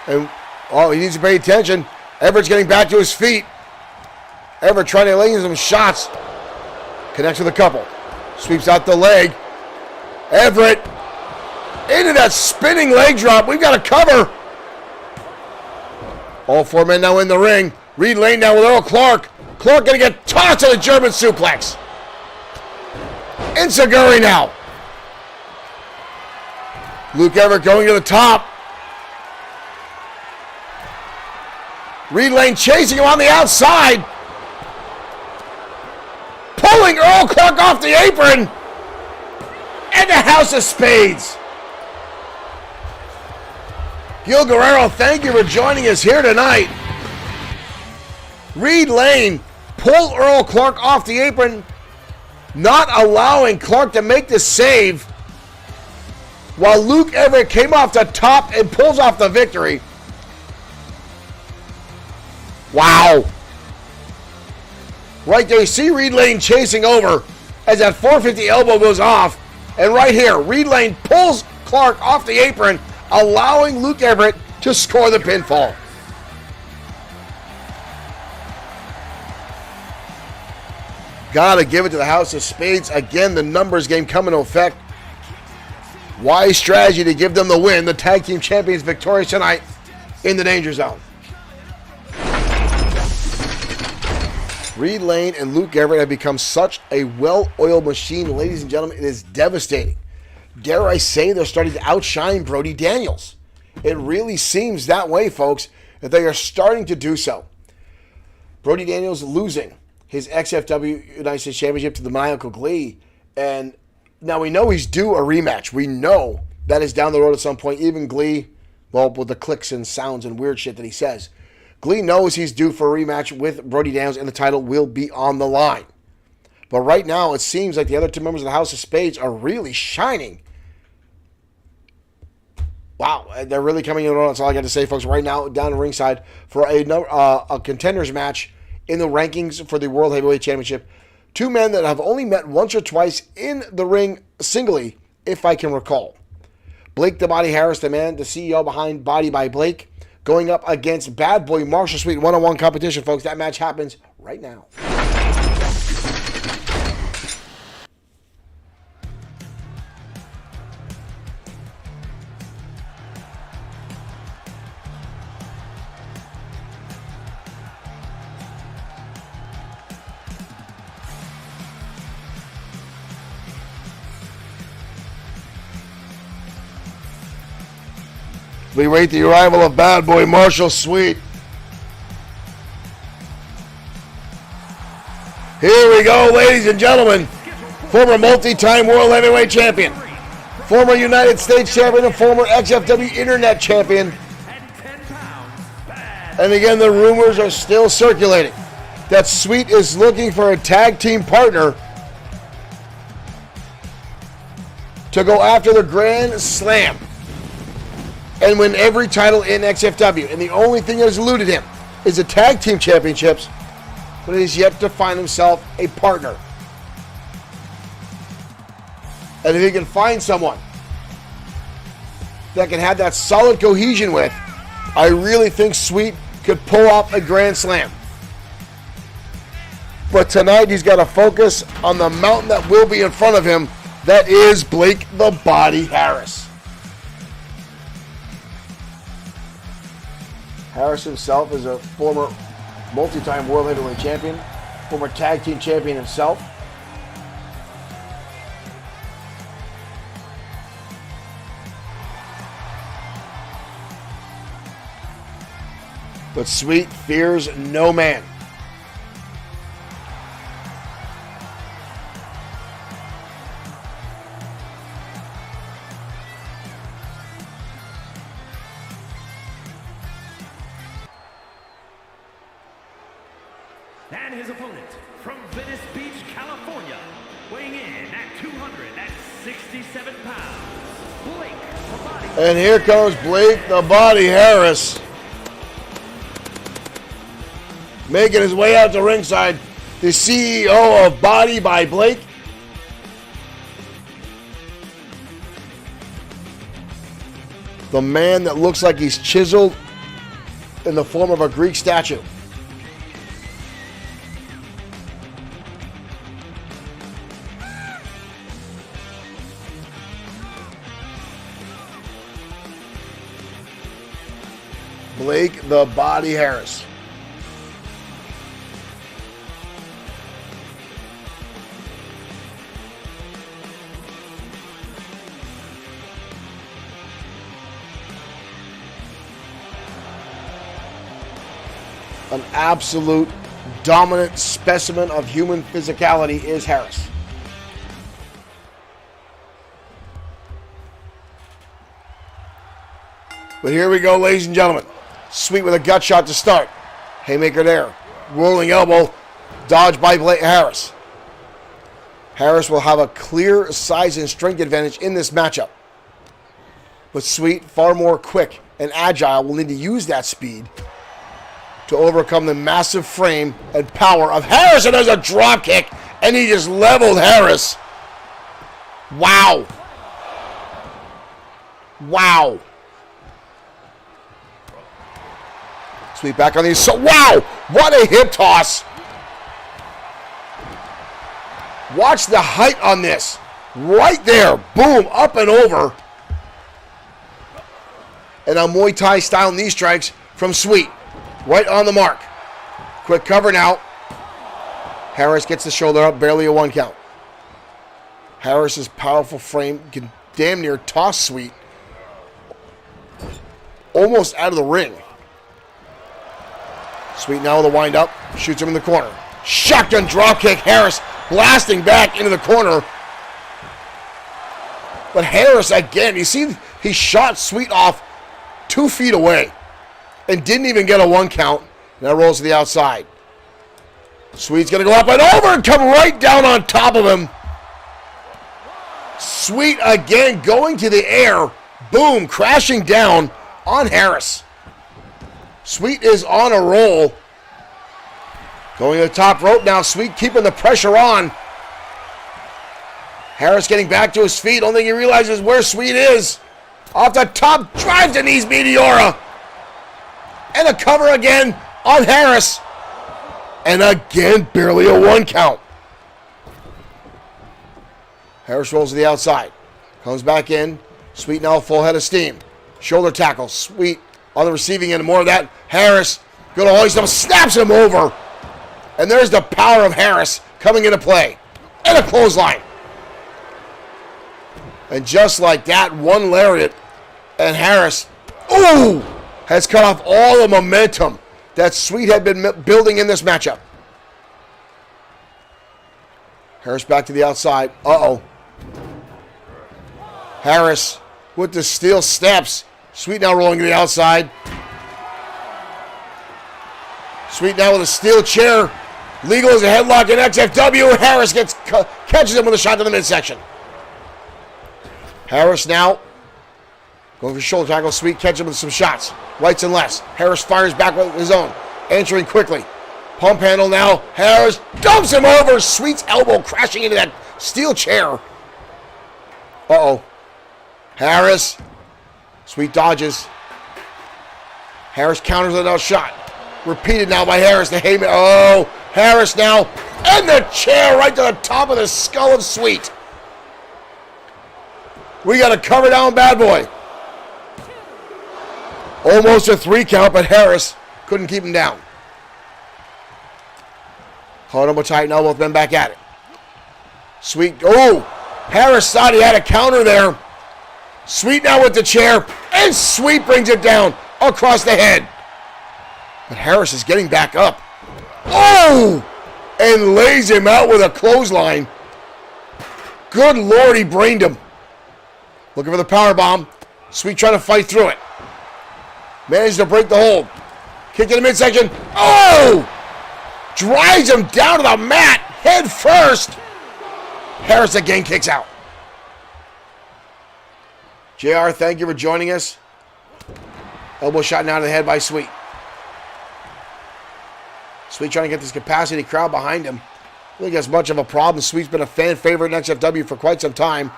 B: And, oh, he needs to pay attention. Everett's getting back to his feet. Everett trying to lay in some shots. Connects with a couple. Sweeps out the leg. Everett into that spinning leg drop. We've got a cover. All four men now in the ring. Reed Lane now with Earl Clark. Clark going to get tossed to the German suplex. Enziguri now. Luke Everett going to the top. Reed Lane chasing him on the outside. Pulling Earl Clark off the apron. And the House of Spades. Gil Guerrero, thank you for joining us here tonight. Reed Lane pulled Earl Clark off the apron, not allowing Clark to make the save, while Luke Everett came off the top and pulls off the victory. Wow. Right there, you see Reed Lane chasing over as that 450 elbow goes off. And right here, Reed Lane pulls Clark off the apron, allowing Luke Everett to score the pinfall. Gotta give it to the House of Spades. Again, the numbers game coming into effect. Wise strategy to give them the win. The tag team champions victorious tonight in the Danger Zone. Reed Lane and Luke Everett have become such a well-oiled machine, ladies and gentlemen. It is devastating. Dare I say they're starting to outshine Brody Daniels. It really seems that way, folks, that they are starting to do so. Brody Daniels losing his XFW United States Championship to the Maniacal Glee. And now we know he's due a rematch. We know that is down the road at some point. Even Glee, well, with the clicks and sounds and weird shit that he says. Glee knows he's due for a rematch with Brody Daniels, and the title will be on the line. But right now, it seems like the other two members of the House of Spades are really shining. Wow, they're really coming in. That's all I got to say, folks. Right now, down the ringside for a contenders match in the rankings for the World Heavyweight Championship. Two men that have only met once or twice in the ring singly, if I can recall. Blake the Body Harris, the man, the CEO behind Body by Blake, going up against Bad Boy Marshall Sweet, one-on-one competition, folks. That match happens right now. We wait the arrival of Bad Boy Marshall Sweet. Here we go, ladies and gentlemen. Former multi-time World Heavyweight Champion, former United States Champion, and former XFW Internet Champion. And again, the rumors are still circulating that Sweet is looking for a tag team partner to go after the Grand Slam. and win every title in XFW. And the only thing that has eluded him is the tag team championships, but he has yet to find himself a partner. And if he can find someone that can have that solid cohesion with, I really think Sweet could pull off a grand slam. But tonight he's got to focus on the mountain that will be in front of him. That is Blake the Body Harris. Harris himself is a former multi-time world heavyweight champion, former tag team champion himself. But Sweet fears no man.
C: And his opponent from Venice Beach, California, weighing in at 267 pounds, Blake the Body.
B: And here comes Blake the Body Harris, making his way out to ringside, the CEO of Body by Blake. The man that looks like he's chiseled in the form of a Greek statue. Blake the Body Harris. An absolute dominant specimen of human physicality is Harris. But here we go, ladies and gentlemen. Sweet with a gut shot to start. Haymaker there. Rolling elbow. Dodged by Blake Harris. Harris will have a clear size and strength advantage in this matchup. But Sweet, far more quick and agile, will need to use that speed to overcome the massive frame and power of Harris. And there's a drop kick, and he just leveled Harris. Wow. Wow. Sweet back on these. So, wow, what a hip toss. Watch the height on this. Right there. Boom, up and over. And a Muay Thai style knee strikes from Sweet. Right on the mark. Quick cover now. Harris gets the shoulder up, barely a 1 count. Harris's powerful frame can damn near toss Sweet almost out of the ring. Sweet now with a wind up, shoots him in the corner. Shotgun drop kick, Harris blasting back into the corner. But Harris again, you see, he shot Sweet off 2 feet away and didn't even get a 1 count. Now rolls to the outside. Sweet's gonna go up and over and come right down on top of him. Sweet again going to the air. Boom, crashing down on Harris. Sweet is on a roll. Going to the top rope now. Sweet keeping the pressure on. Harris getting back to his feet. Only thing he realizes where Sweet is. Off the top, drives the knees, Meteora. And a cover again on Harris. And again, barely a 1 count. Harris rolls to the outside. Comes back in. Sweet now full head of steam. Shoulder tackle. Sweet on the receiving end. More of that. Harris going to hoist him. Snaps him over. And there's the power of Harris coming into play. And a clothesline. And just like that, one lariat. And Harris, ooh, has cut off all the momentum that Sweet had been building in this matchup. Harris back to the outside. Uh-oh. Harris with the steel steps. Sweet now rolling to the outside. Sweet now with a steel chair. Legal as a headlock in XFW. Harris catches him with a shot to the midsection. Harris now Going for shoulder tackle. Sweet catch him with some shots. Rights and lefts. Harris fires back with his own. Answering quickly. Pump handle now. Harris dumps him over. Sweet's elbow crashing into that steel chair. Uh-oh. Harris. Sweet dodges. Harris counters with another shot. Repeated now by Harris. The Hayman. Oh, Harris now. And the chair right to the top of the skull of Sweet. We got a cover down bad boy. Almost a 3 count, but Harris couldn't keep him down. Caught him with tight now, both men back at it. Sweet. Oh, Harris thought he had a counter there. Sweet now with the chair, and Sweet brings it down across the head. But Harris is getting back up. Oh! And lays him out with a clothesline. Good Lord, he brained him. Looking for the power bomb. Sweet trying to fight through it. Managed to break the hold. Kick to the midsection. Oh! Drives him down to the mat, head first. Harris again kicks out. JR, thank you for joining us. Elbow shot now to the head by Sweet. Sweet trying to get this capacity crowd behind him. I don't think that's much of a problem. Sweet's been a fan favorite in XFW for quite some time.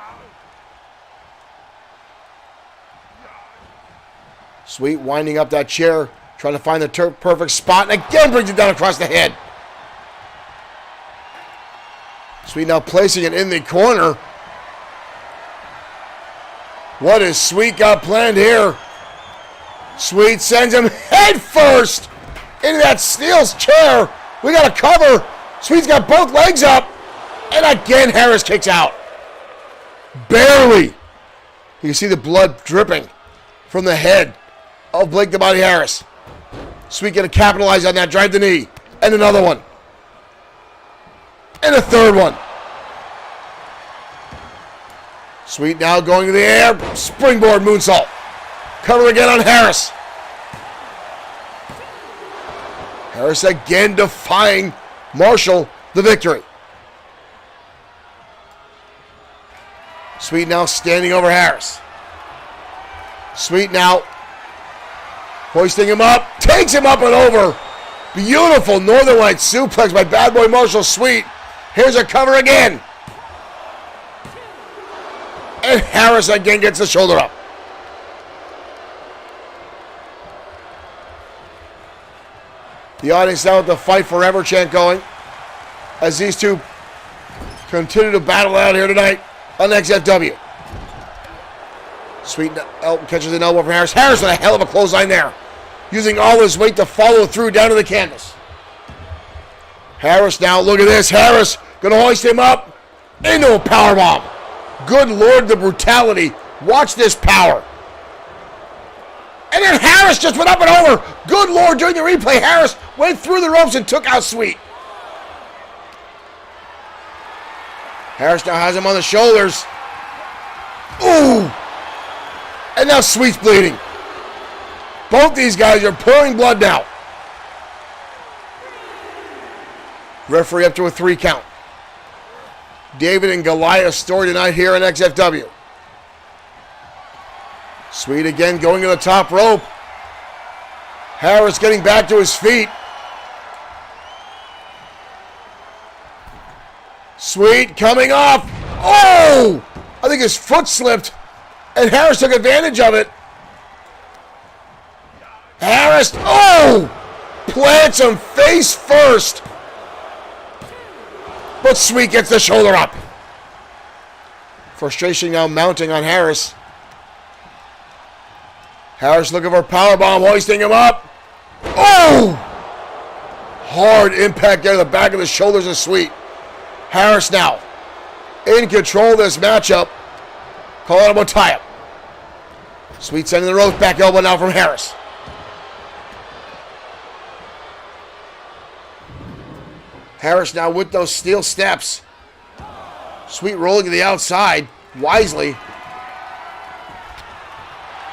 B: Sweet winding up that chair, trying to find the perfect spot, and again brings it down across the head. Sweet now placing it in the corner. What is Sweet got planned here? Sweet sends him head first into that steel chair. We got a cover. Sweet's got both legs up. And again, Harris kicks out. Barely. You can see the blood dripping from the head of Blake the Body Harris. Sweet gonna capitalize on that. Drive the knee. And another one. And a third one. Sweet now going to the air. Springboard moonsault. Cover again on Harris. Harris again defying Marshall the victory. Sweet now standing over Harris. Sweet now hoisting him up. Takes him up and over. Beautiful Northern Light suplex by Bad Boy Marshall. Sweet. Here's a cover again. And Harris again gets the shoulder up. The audience now with the Fight Forever chant going as these two continue to battle out here tonight on XFW. Sweet catches an elbow from Harris. Harris with a hell of a clothesline there, using all his weight to follow through down to the canvas. Harris now, look at this. Harris gonna hoist him up into a powerbomb. Good Lord, the brutality. Watch this power. And then Harris just went up and over. Good Lord, during the replay, Harris went through the ropes and took out Sweet. Harris now has him on the shoulders. Ooh! And now Sweet's bleeding. Both these guys are pouring blood now. Referee up to a 3 count. David and Goliath story tonight here in XFW. Sweet again going to the top rope. Harris getting back to his feet. Sweet coming off. Oh! I think his foot slipped, and Harris took advantage of it. Harris, oh! Plants him face first. But Sweet gets the shoulder up. Frustration now mounting on Harris. Harris looking for a powerbomb, hoisting him up. Oh! Hard impact there to the back of the shoulders of Sweet. Harris now in control of this matchup. Calling him a tie-up. Sweet sending the rope, back elbow now from Harris. Harris now with those steel steps. Sweet rolling to the outside wisely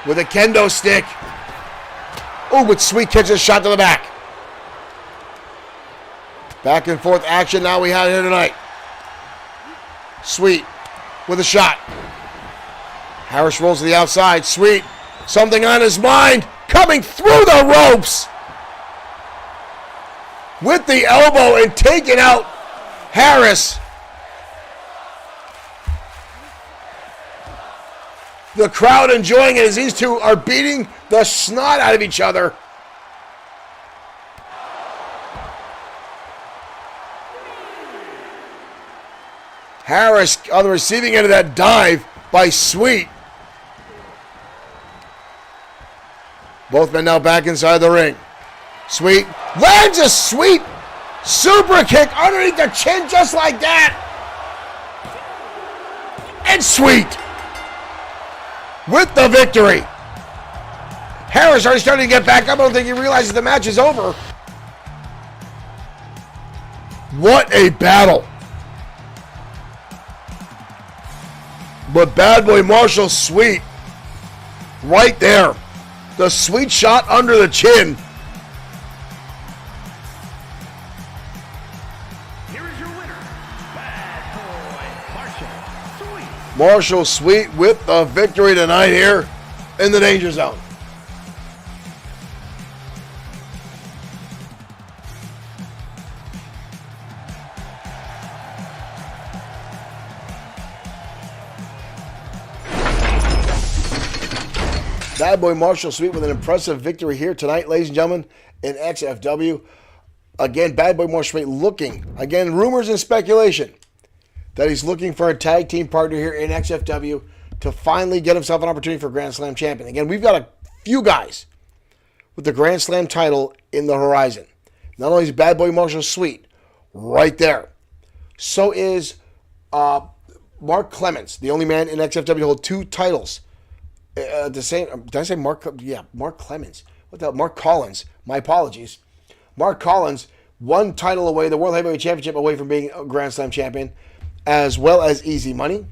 B: with a kendo stick. Oh, but Sweet catches a shot to the back. Back and forth action now we have here tonight. Sweet with a shot. Harris rolls to the outside. Sweet Something on his mind. Coming through the ropes. With the elbow and taking out Harris. The crowd enjoying it as these two are beating the snot out of each other. Harris on the receiving end of that dive by Sweet. Both men now back inside the ring. Sweet lands a sweet super kick underneath the chin just like that. And Sweet with the victory. Harris already starting to get back up. I don't think he realizes the match is over. What a battle. But Bad Boy Marshall Sweet right there. The sweet shot under the chin.
C: Here is your winner, Bad Boy Marshall Sweet.
B: Marshall Sweet with the victory tonight here in the Danger Zone. Bad Boy Marshall Sweet with an impressive victory here tonight, ladies and gentlemen, in XFW. Again, Bad Boy Marshall Sweet looking, again, rumors and speculation that he's looking for a tag team partner here in XFW to finally get himself an opportunity for Grand Slam champion. Again, we've got a few guys with the Grand Slam title in the horizon. Not only is Bad Boy Marshall Sweet right there, so is Mark Clemens, the only man in XFW to hold two titles. Did I say Mark? Yeah, Mark Clemens. What the hell? Mark Collins. My apologies. Mark Collins, one title away, the World Heavyweight Championship away from being a Grand Slam champion, as well as Easy Money,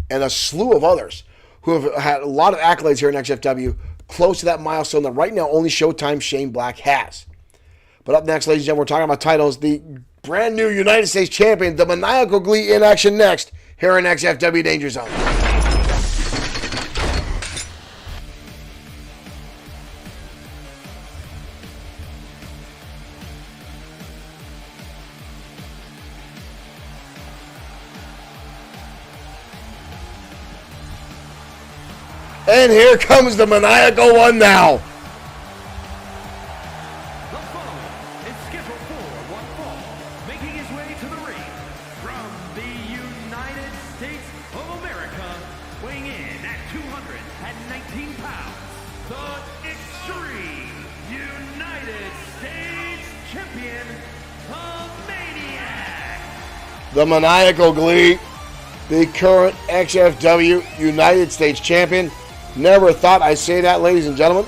B: and a slew of others who have had a lot of accolades here in XFW, close to that milestone that right now only Showtime Shane Black has. But up next, ladies and gentlemen, we're talking about titles. The brand new United States champion, the Maniacal Glee, in action next here in XFW Danger Zone. And here comes the Maniacal One now.
C: The following is scheduled for one fall, making his way to the ring from the United States of America, weighing in at 219 pounds, the Extreme United States Champion, the Maniac.
B: The Maniacal Glee, the current XFW United States champion. Never thought I'd say that, ladies and gentlemen.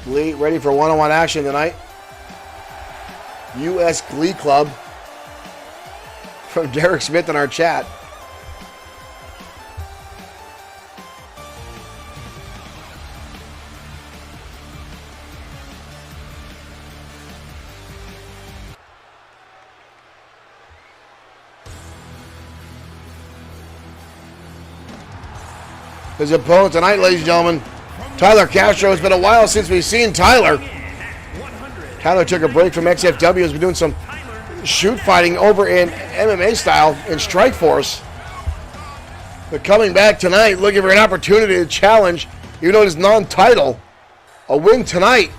B: Glee ready for one-on-one action tonight. U.S. Glee Club from Derek Smith in our chat. His opponent tonight, ladies and gentlemen, Tyler Castro. It's been a while since we've seen Tyler. Tyler took a break from XFW. Has been doing some shoot fighting over in MMA style in Strikeforce. But coming back tonight, looking for an opportunity to challenge, even though it is non-title, a win tonight.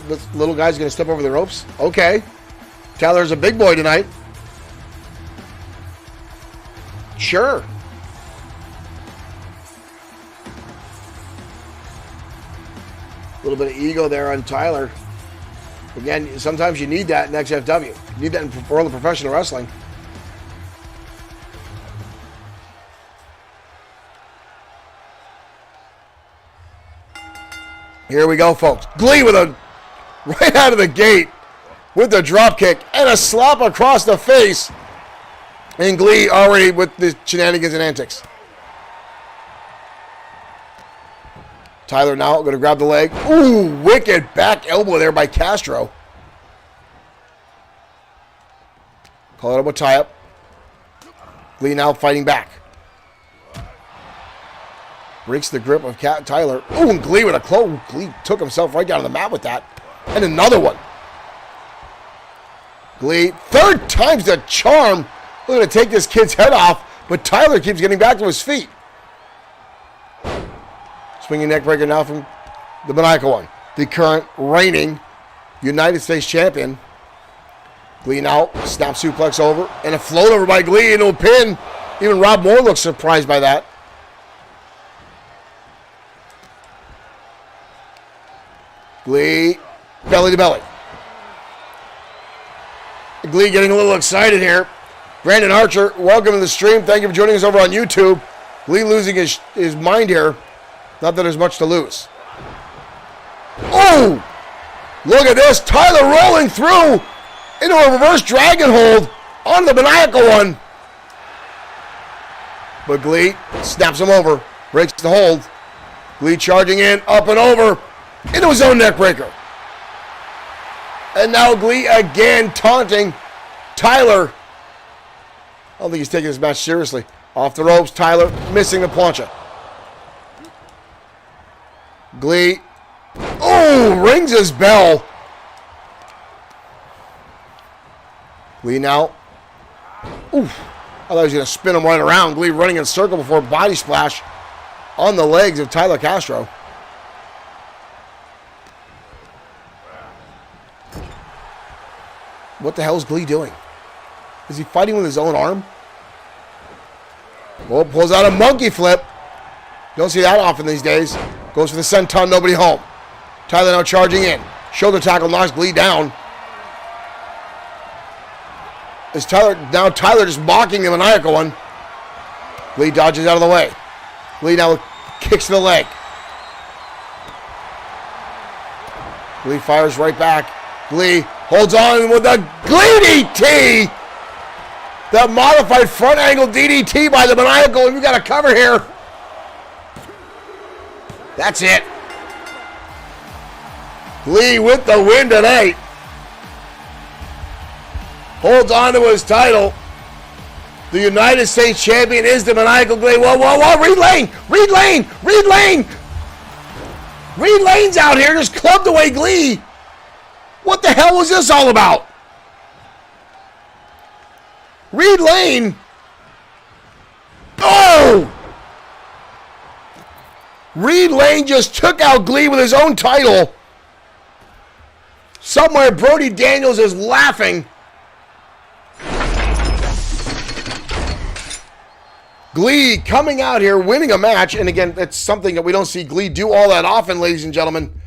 B: This little guy's going to step over the ropes. Okay. Tyler's a big boy tonight. Sure. A little bit of ego there on Tyler. Again, sometimes you need that in XFW. You need that in the world of professional wrestling. Here we go, folks. Glee with a right out of the gate with the drop kick and a slap across the face. And Glee already with the shenanigans and antics. Tyler now going to grab the leg. Ooh, wicked back elbow there by Castro. Call it up a tie-up. Lee now fighting back. Breaks the grip of Tyler. Ooh, and Glee with a close. Glee took himself right down to the mat with that. And another one. Glee, third time's the charm. We're going to take this kid's head off, but Tyler keeps getting back to his feet. Swinging neck breaker now from the maniacal one. The current reigning United States champion. Glee now, snap suplex over, and a float over by Glee into a pin. Even Rob Moore looks surprised by that. Glee, belly to belly. Glee getting a little excited here. Brandon Archer, welcome to the stream. Thank you for joining us over on YouTube. Glee losing his mind here. Not that there's much to lose. Oh! Look at this. Tyler rolling through into a reverse dragon hold on the maniacal one. But Glee snaps him over. Breaks the hold. Glee charging in, up and over into his own neck breaker. And now Glee again taunting Tyler. I don't think he's taking this match seriously. Off the ropes, Tyler missing the plancha. Glee. Oh, rings his bell. Glee now. Oof. I thought he was going to spin him right around. Glee running in a circle before body splash on the legs of Tyler Castro. What the hell is Glee doing? Is he fighting with his own arm? Oh, pulls out a monkey flip. Don't see that often these days. Goes for the senton, nobody home. Tyler now charging in. Shoulder tackle knocks Glee down. Is Tyler just mocking the maniacal one. Glee dodges out of the way. Glee now kicks to the leg. Glee fires right back. Glee holds on with a Glee DDT. That modified front angle DDT by the maniacal. And we got a cover here. That's it. Glee with the win tonight. Holds on to his title. The United States champion is the maniacal Glee. Whoa, whoa, whoa. Reed Lane. Reed Lane. Reed Lane. Reed Lane's out here. Just clubbed away Glee. What the hell was this all about? Reed Lane. Oh! Reed Lane just took out Glee with his own title. Somewhere Brody Daniels is laughing. Glee coming out here, winning a match. And again, that's something that we don't see Glee do all that often, ladies and gentlemen.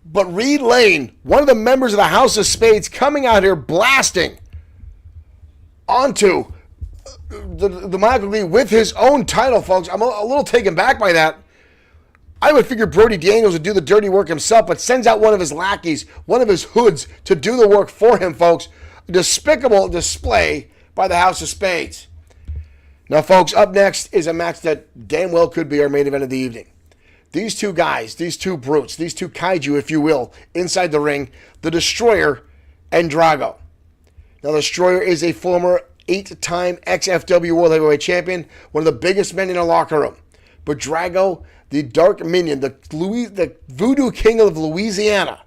B: But Reed Lane, one of the members of the House of Spades, coming out here blasting onto the Michael Glee with his own title, folks. I'm a little taken back by that. I would figure Brody Daniels would do the dirty work himself, but sends out one of his lackeys, one of his hoods, to do the work for him, folks. A despicable display by the House of Spades. Now, folks, up next is a match that damn well could be our main event of the evening. These two guys, these two brutes, these two kaiju, if you will, inside the ring, the Destroyer and Drago. Now, the Destroyer is a former 8-time XFW World Heavyweight Champion, one of the biggest men in the locker room. But Drago, the Dark Minion, the Voodoo King of Louisiana,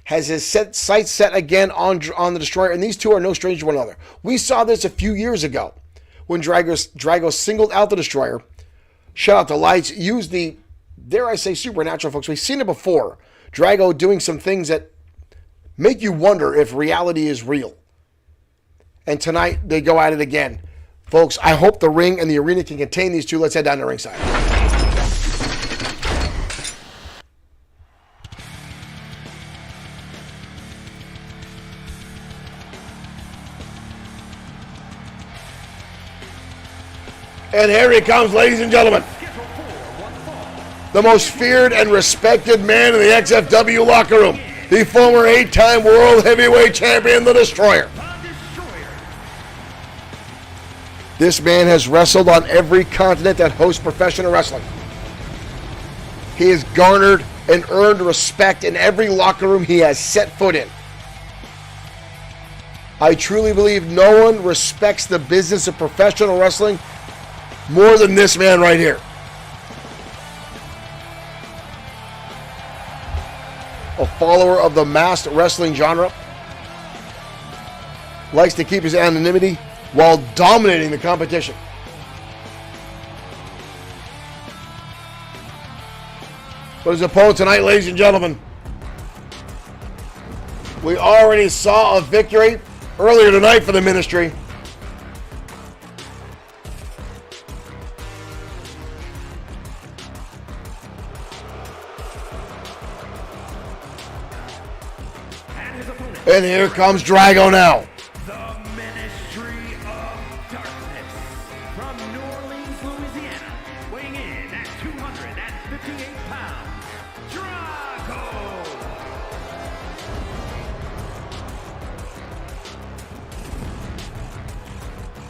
B: has his sights set again on the Destroyer, and these two are no stranger to one another. We saw this a few years ago when Drago singled out the Destroyer, shut out the lights, used the, dare I say, supernatural, folks. We've seen it before. Drago doing some things that make you wonder if reality is real. And tonight, they go at it again. Folks, I hope the ring and the arena can contain these two. Let's head down to ringside. And here he comes, ladies and gentlemen. The most feared and respected man in the XFW locker room. The former 8-time World Heavyweight Champion, the Destroyer. This man has wrestled on every continent that hosts professional wrestling. He has garnered and earned respect in every locker room he has set foot in. I truly believe no one respects the business of professional wrestling more than this man right here. A follower of the masked wrestling genre, likes to keep his anonymity while dominating the competition. But his opponent tonight, ladies and gentlemen, we already saw a victory earlier tonight for the Ministry. And here comes Drago now.
C: The Ministry of Darkness from New Orleans, Louisiana, weighing in at 258 pounds, Drago.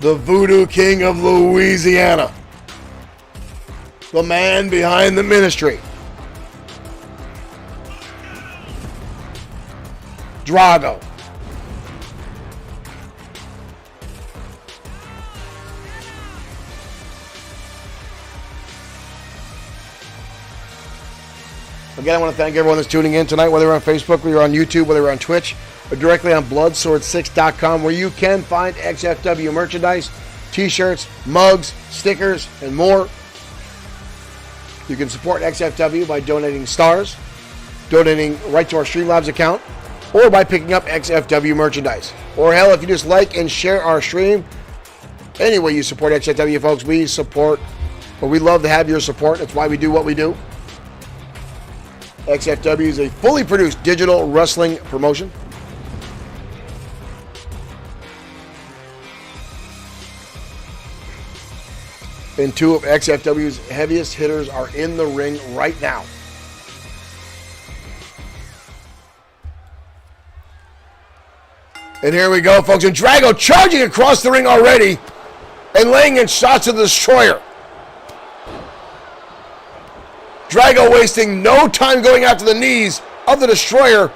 B: The Voodoo King of Louisiana. The man behind the Ministry. Drago. Again, I want to thank everyone that's tuning in tonight, whether you're on Facebook, whether you're on YouTube, whether you're on Twitch, or directly on Bloodsword6.com, where you can find XFW merchandise, t-shirts, mugs, stickers, and more. You can support XFW by donating stars, donating right to our Streamlabs account, or by picking up XFW merchandise. Or hell, if you just like and share our stream, any way you support XFW, folks, we support, or we love to have your support. That's why we do what we do. XFW is a fully produced digital wrestling promotion. And two of XFW's heaviest hitters are in the ring right now. And here we go, folks. And Drago charging across the ring already and laying in shots of the Destroyer. Drago wasting no time going after the knees of the Destroyer.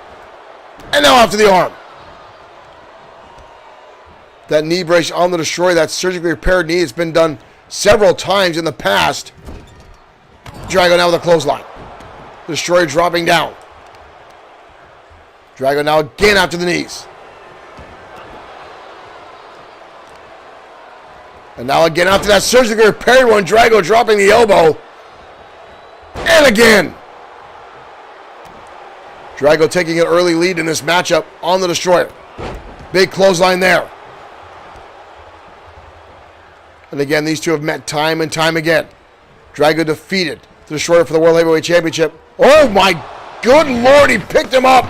B: And now after the arm. That knee brace on the Destroyer, that surgically repaired knee, has been done several times in the past. Drago now with a clothesline. Destroyer dropping down. Drago now again after the knees. And now again after that surgically repaired one, Drago dropping the elbow. And again. Drago taking an early lead in this matchup on the Destroyer. Big clothesline there. And again, these two have met time and time again. Drago defeated the Destroyer for the World Heavyweight Championship. Oh my good Lord, he picked him up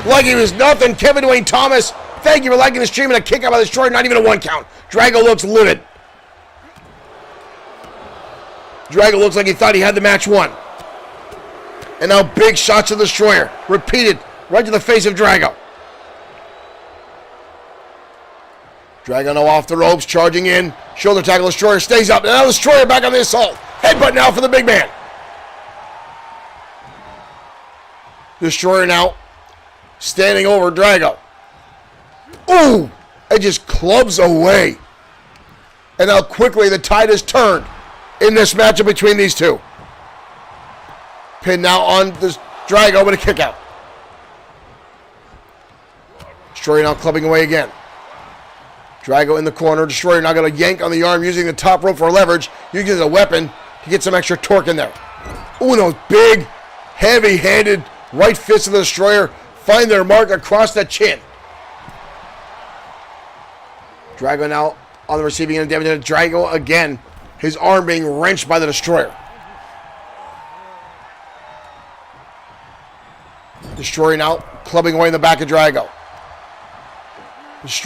B: like he was nothing. Kevin Dwayne Thomas, thank you for liking the stream, and a kick out by the Destroyer, not even a 1 count. Drago looks livid. Drago looks like he thought he had the match won. And now big shots of the Destroyer. Repeated right to the face of Drago. Drago now off the ropes, charging in. Shoulder tackle, Destroyer stays up. And now the Destroyer back on the assault. Headbutt now for the big man. Destroyer now standing over Drago. Ooh! It just clubs away. And now quickly the tide has turned in this matchup between these two. Pin now on this Drago with a kick out. Destroyer now clubbing away again. Drago in the corner. Destroyer now going to yank on the arm using the top rope for leverage. Using it as a weapon to get some extra torque in there. Ooh, those big, heavy-handed right fists of the Destroyer find their mark across the chin. Drago now on the receiving end of damage. Drago again. His arm being wrenched by the Destroyer. Destroyer now clubbing away in the back of Drago.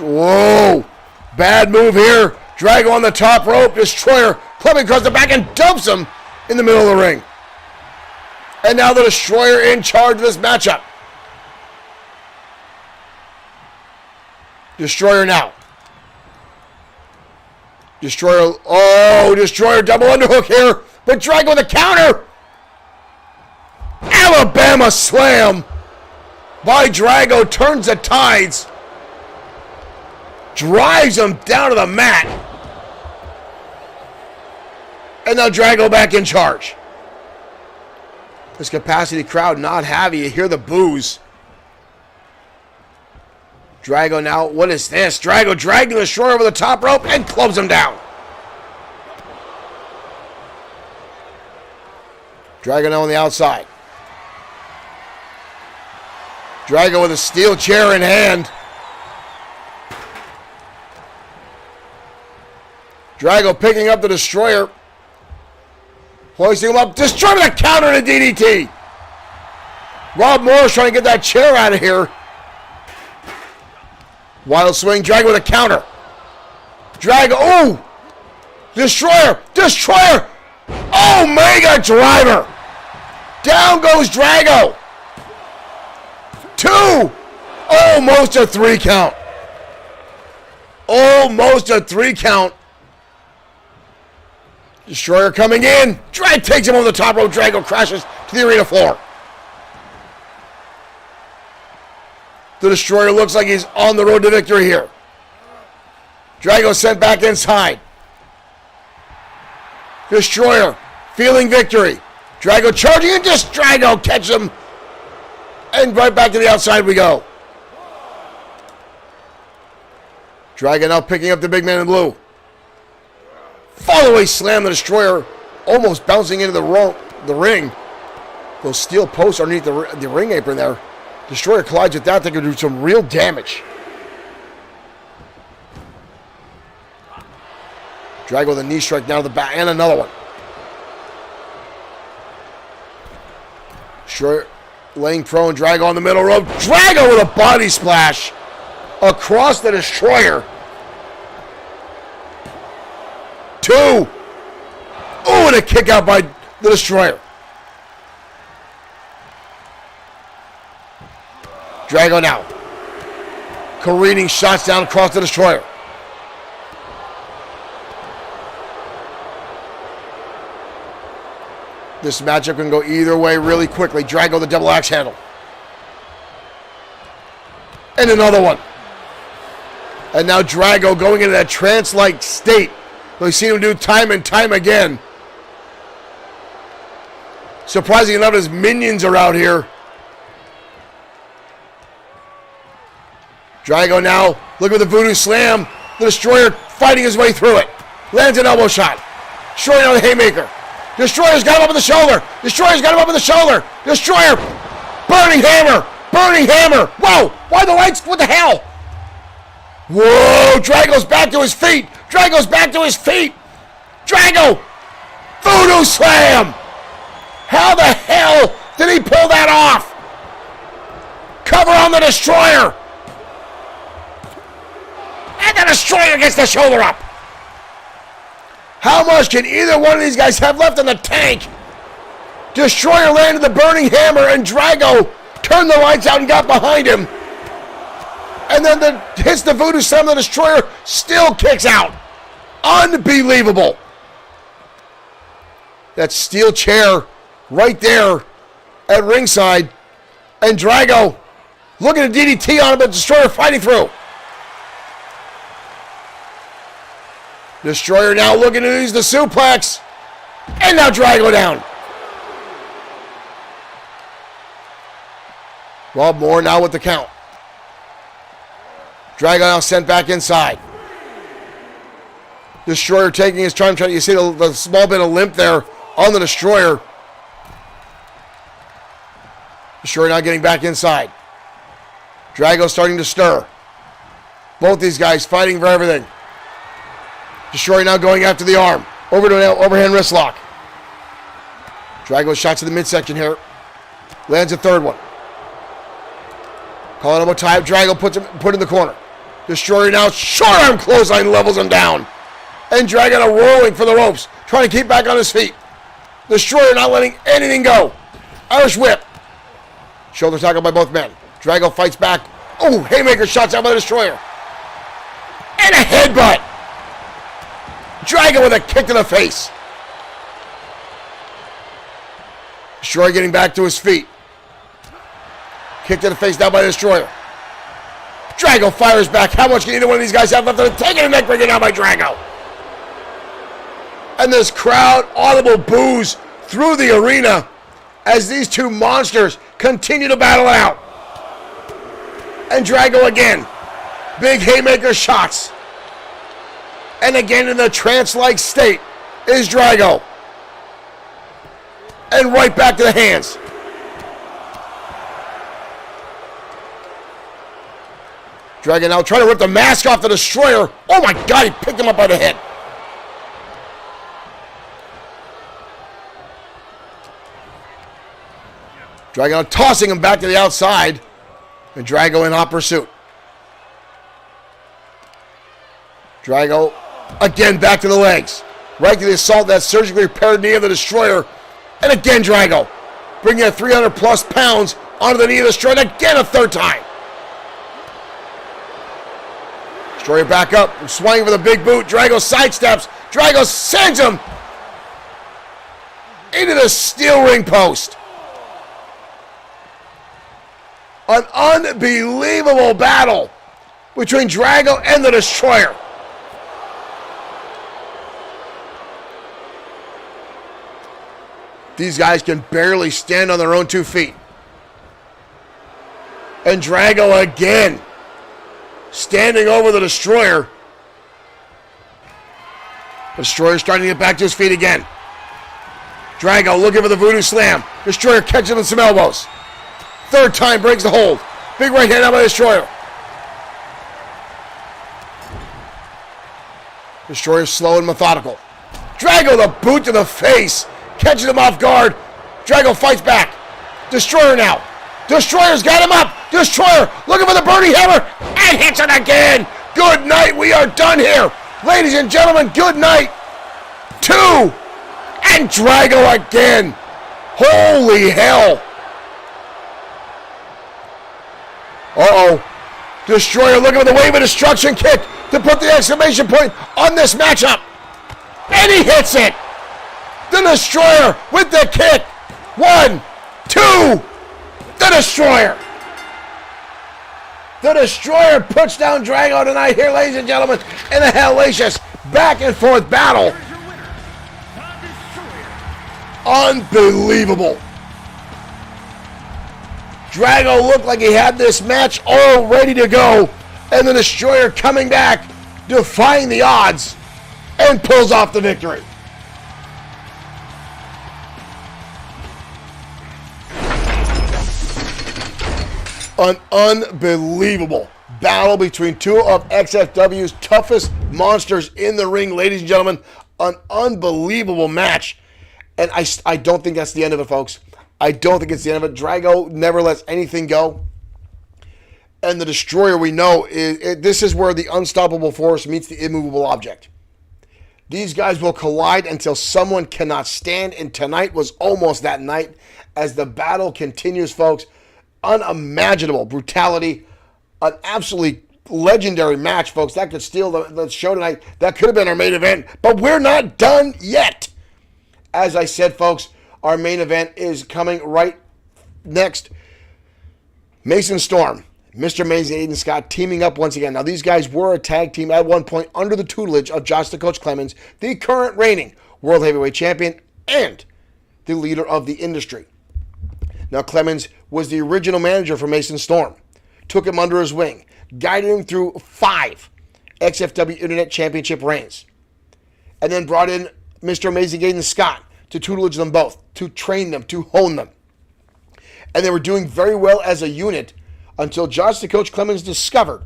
B: Whoa! Bad move here. Drago on the top rope. Destroyer clubbing across the back and dumps him in the middle of the ring. And now the Destroyer in charge of this matchup. Destroyer now. Destroyer, Destroyer double underhook here. But Drago with a counter. Alabama slam by Drago turns the tides. Drives him down to the mat. And now Drago back in charge. This capacity crowd not happy. You hear the boos. Drago now, what is this? Drago dragging the Destroyer over the top rope and clubs him down. Drago now on the outside. Drago with a steel chair in hand. Drago picking up the Destroyer. Hoisting him up. Destroyer with a counter to DDT. Rob Morris trying to get that chair out of here. Wild swing. Drago with a counter. Drago. Oh! Destroyer. Destroyer. Oh, mega driver. Down goes Drago. 2. Almost a 3 count. Almost a 3 count. Destroyer coming in. Drag takes him over the top rope. Drago crashes to the arena floor. The Destroyer looks like he's on the road to victory here. Drago sent back inside. Destroyer feeling victory. Drago charging and just Drago catches him. And right back to the outside we go. Drago now picking up the big man in blue. Fall away slam the Destroyer, almost bouncing into the ring. Those steel posts underneath the ring apron there. Destroyer collides with that. They could do some real damage. Drago with a knee strike down to the back and another one. Destroyer laying prone. Drago on the middle rope. Drago with a body splash across the Destroyer. 2. Oh, and a kick out by the Destroyer. Drago now. Careening shots down across the Destroyer. This matchup can go either way really quickly. Drago the double axe handle. And another one. And now Drago going into that trance-like state. We've seen him do time and time again. Surprising enough, his minions are out here. Drago now, look at the voodoo slam. The Destroyer fighting his way through it. Lands an elbow shot. Destroyer on the haymaker. Destroyer's got him up on the shoulder. Destroyer's got him up on the shoulder. Destroyer, burning hammer. Burning hammer. Whoa, why the lights? What the hell? Whoa, Drago's back to his feet. Drago's back to his feet. Drago, voodoo slam. How the hell did he pull that off? Cover on the Destroyer. And the Destroyer gets the shoulder up. How much can either one of these guys have left in the tank? Destroyer landed the burning hammer and Drago turned the lights out and got behind him. And then hits the voodoo slam. The Destroyer still kicks out. Unbelievable. That steel chair right there at ringside. And Drago looking at DDT on him, but Destroyer fighting through. Destroyer now looking to use the suplex. And now Drago down. Rob Moore now with the count. Drago now sent back inside. Destroyer taking his time. You see the small bit of limp there on the Destroyer. Destroyer now getting back inside. Drago starting to stir. Both these guys fighting for everything. Destroyer now going after the arm. Over to an overhand wrist lock. Drago shots to the midsection here. Lands a third one. Calling him a tie. Drago put in the corner. Destroyer now short arm clothesline levels him down. And Drago now rolling for the ropes. Trying to keep back on his feet. Destroyer not letting anything go. Irish whip. Shoulder tackle by both men. Drago fights back. Oh, haymaker shots out by the Destroyer. And a headbutt. Drago with a kick to the face. Destroyer getting back to his feet. Kick to the face down by the Destroyer. Drago fires back. How much can either one of these guys have left? Taking a neck breaker down by Drago. And this crowd audible boos through the arena as these two monsters continue to battle it out. And Drago again. Big haymaker shots. And again in the trance-like state is Drago. And right back to the hands. Drago now trying to rip the mask off the Destroyer. Oh my God, he picked him up by the head. Drago tossing him back to the outside. And Drago in hot pursuit. Drago again back to the legs. Right to the assault, that surgically repaired knee of the Destroyer. And again Drago bringing a 300 plus pounds onto the knee of the Destroyer. And again a third time. Destroyer back up, swinging for the big boot. Drago sidesteps. Drago sends him into the steel ring post. An unbelievable battle between Drago and the Destroyer. These guys can barely stand on their own 2 feet. And Drago again standing over the Destroyer. Destroyer starting to get back to his feet again. Drago looking for the voodoo slam. Destroyer catching him with some elbows. Third time breaks the hold. Big right hand out by the Destroyer. Destroyer slow and methodical. Drago the boot to the face. Catching him off guard. Drago fights back. Destroyer now. Destroyer's got him up. Destroyer looking for the birdie hammer. And hits it again. Good night. We are done here. Ladies and gentlemen, good night. 2. And Drago again. Holy hell. Uh-oh. Destroyer looking for the wave of destruction kick to put the exclamation point on this matchup. And he hits it. The Destroyer with the kick. 1, 2. The Destroyer. The Destroyer puts down Drago tonight here, ladies and gentlemen, in a hellacious back and forth battle. Unbelievable. Drago looked like he had this match all ready to go, and the Destroyer coming back, defying the odds, and pulls off the victory. An unbelievable battle between two of XFW's toughest monsters in the ring, ladies and gentlemen. An unbelievable match. And I don't think that's the end of it, folks. I don't think it's the end of it. Drago never lets anything go. And the Destroyer, we know, this is where the unstoppable force meets the immovable object. These guys will collide until someone cannot stand, and tonight was almost that night as the battle continues, folks. Unimaginable brutality, an absolutely legendary match, folks. That could steal the show tonight. That could have been our main event, but we're not done yet. As I said, folks, our main event is coming right next. Mason Storm, Mr. Amazing Aiden Scott teaming up once again. Now, these guys were a tag team at one point under the tutelage of Josh the Coach Clemens, the current reigning World Heavyweight Champion and the leader of the industry. Now, Clemens was the original manager for Mason Storm, took him under his wing, guided him through 5 XFW Internet Championship reigns, and then brought in Mr. Amazing Aiden Scott to tutelage them both, to train them, to hone them. And they were doing very well as a unit until Josh the Coach Clemens discovered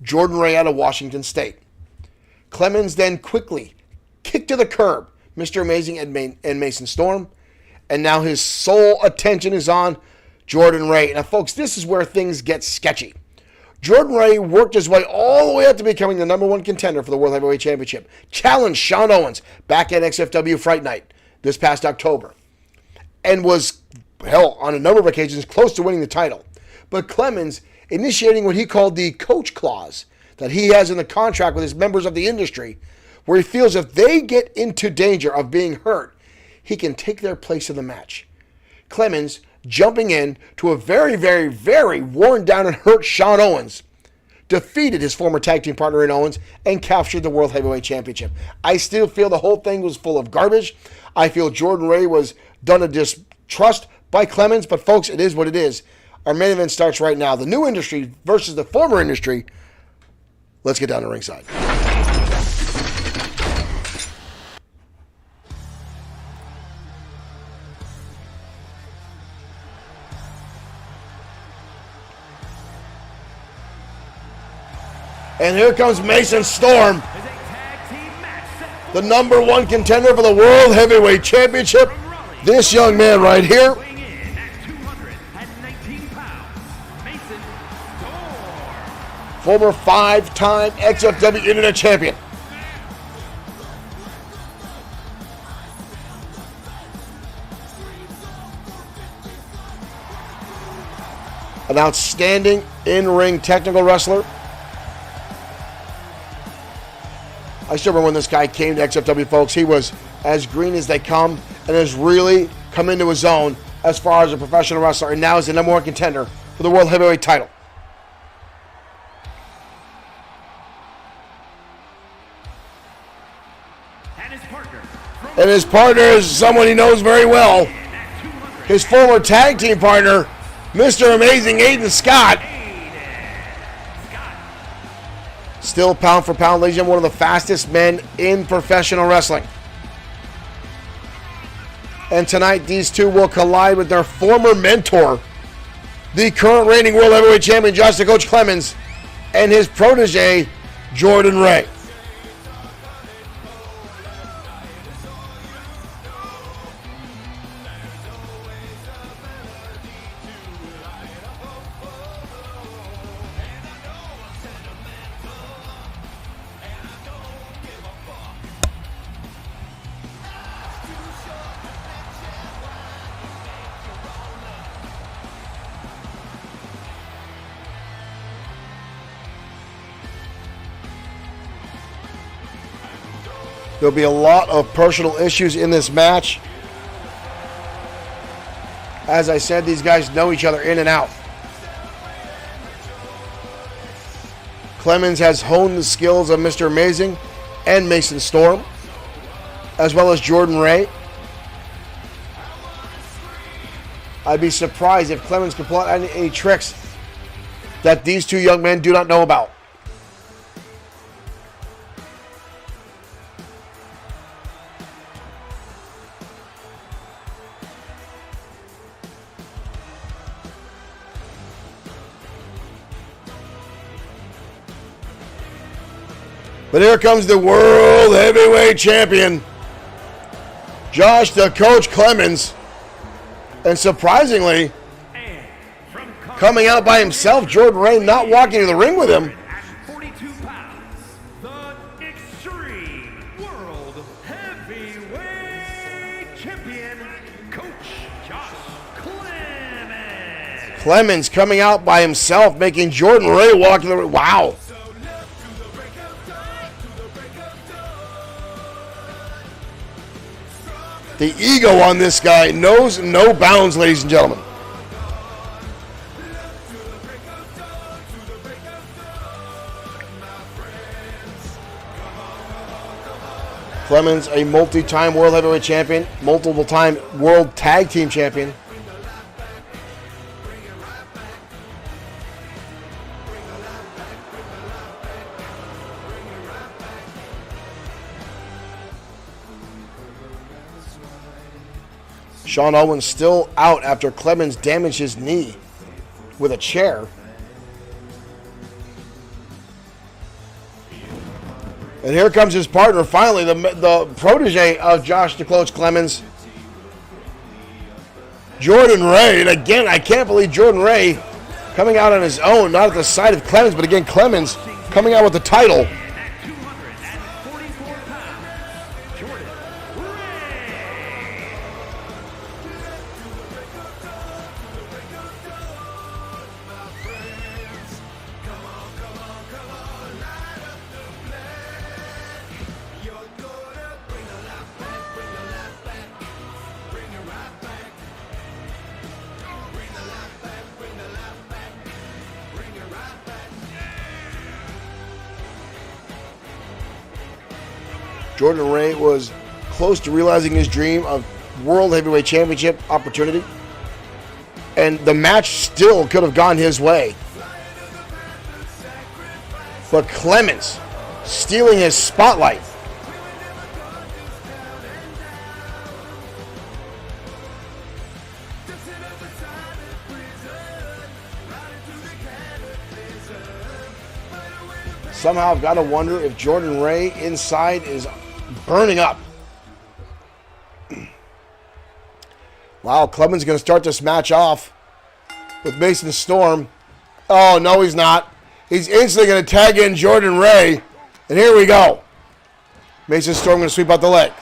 B: Jordan Ray out of Washington State. Clemens then quickly kicked to the curb Mr. Amazing and Mason Storm, and now his sole attention is on Jordan Ray. Now, folks, this is where things get sketchy. Jordan Ray worked his way all the way up to becoming the #1 contender for the World Heavyweight Championship. Challenged Sean Owens back at XFW Fright Night this past October. And was, hell, on a number of occasions, close to winning the title. But Clemens initiating what he called the coach clause that he has in the contract with his members of the industry, where he feels if they get into danger of being hurt, he can take their place in the match. Clemens jumping in to a very, very, very worn down and hurt Shawn Owens, defeated his former tag team partner in Owens, and captured the World Heavyweight Championship. I still feel the whole thing was full of garbage. I feel Jordan Ray was done a distrust by Clemens, but folks, it is what it is. Our main event starts right now. The new industry versus the former industry. Let's get down to ringside. And here comes Mason Storm, the #1 contender for the World Heavyweight Championship. This young man right here. Former 5-time XFW Internet Champion. An outstanding in-ring technical wrestler. I still remember when this guy came to XFW, folks. He was as green as they come and has really come into his own as far as a professional wrestler, and now is the #1 contender for the World Heavyweight title. And his partner is someone he knows very well. His former tag team partner, Mr. Amazing Aiden Scott. Still pound for pound, ladies and gentlemen, one of the fastest men in professional wrestling. And tonight, these two will collide with their former mentor, the current reigning World Heavyweight Champion, Josh the Coach Clemens, and his protege, Jordan Ray. There'll be a lot of personal issues in this match. As I said, these guys know each other in and out. Clemens has honed the skills of Mr. Amazing and Mason Storm, as well as Jordan Ray. I'd be surprised if Clemens could pull out any tricks that these two young men do not know about. But here comes the World Heavyweight Champion, Josh the Coach Clemens. And surprisingly, coming out by himself, Jordan Ray not walking to the ring with him.
C: 42 pounds, the Extreme World Heavyweight Champion, Coach Josh Clemens.
B: Clemens coming out by himself, making Jordan Ray walk to the ring. Wow. The ego on this guy knows no bounds, ladies and gentlemen. Clemens, a multi-time World Heavyweight Champion, multiple-time World Tag Team Champion. Shawn Owens still out after Clemens damaged his knee with a chair. And here comes his partner, finally, the protege of Josh the Coach Clemens, Jordan Ray. And again, I can't believe Jordan Ray coming out on his own, not at the side of Clemens, but again, Clemens coming out with the title. Jordan Ray was close to realizing his dream of World Heavyweight Championship opportunity. And the match still could have gone his way. But Clemens stealing his spotlight. Somehow I've got to wonder if Jordan Ray inside is burning up. Wow, Clemens going to start this match off with Mason Storm. Oh, no, he's not. He's instantly going to tag in Jordan Ray. And here we go. Mason Storm going to sweep out the leg.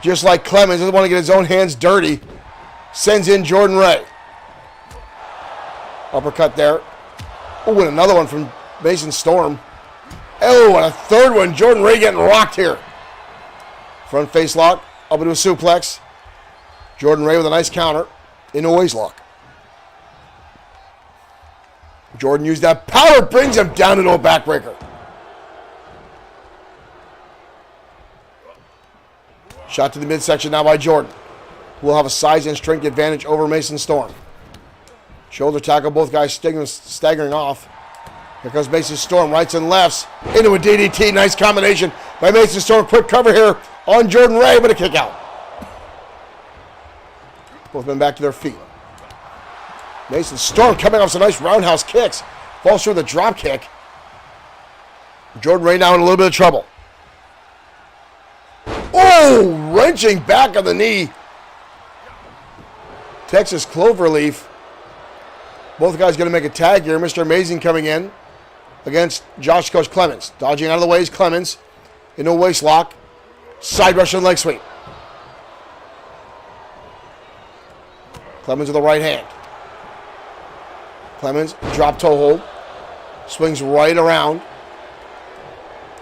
B: Just like Clemens doesn't want to get his own hands dirty. Sends in Jordan Ray. Uppercut there. Oh, and another one from Mason Storm. Oh, and a third one. Jordan Ray getting rocked here. Front face lock. Up into a suplex. Jordan Ray with a nice counter into a waist lock. Jordan used that power, brings him down into a backbreaker. Shot to the midsection now by Jordan. Will have a size and strength advantage over Mason Storm. Shoulder tackle, both guys staggering off. Here comes Mason Storm, rights and lefts, into a DDT. Nice combination by Mason Storm. Quick cover here on Jordan Ray, but a kick out. Both men back to their feet. Mason Storm coming off some nice roundhouse kicks. Falls through the drop kick. Jordan Ray now in a little bit of trouble. Oh, wrenching back on the knee. Texas Cloverleaf. Both guys going to make a tag here. Mr. Amazing coming in against Josh Coach Clemens. Dodging out of the way is Clemens. Into a waist lock. Side Russian leg sweep. Clemens with the right hand. Clemens, drop toe hold. Swings right around.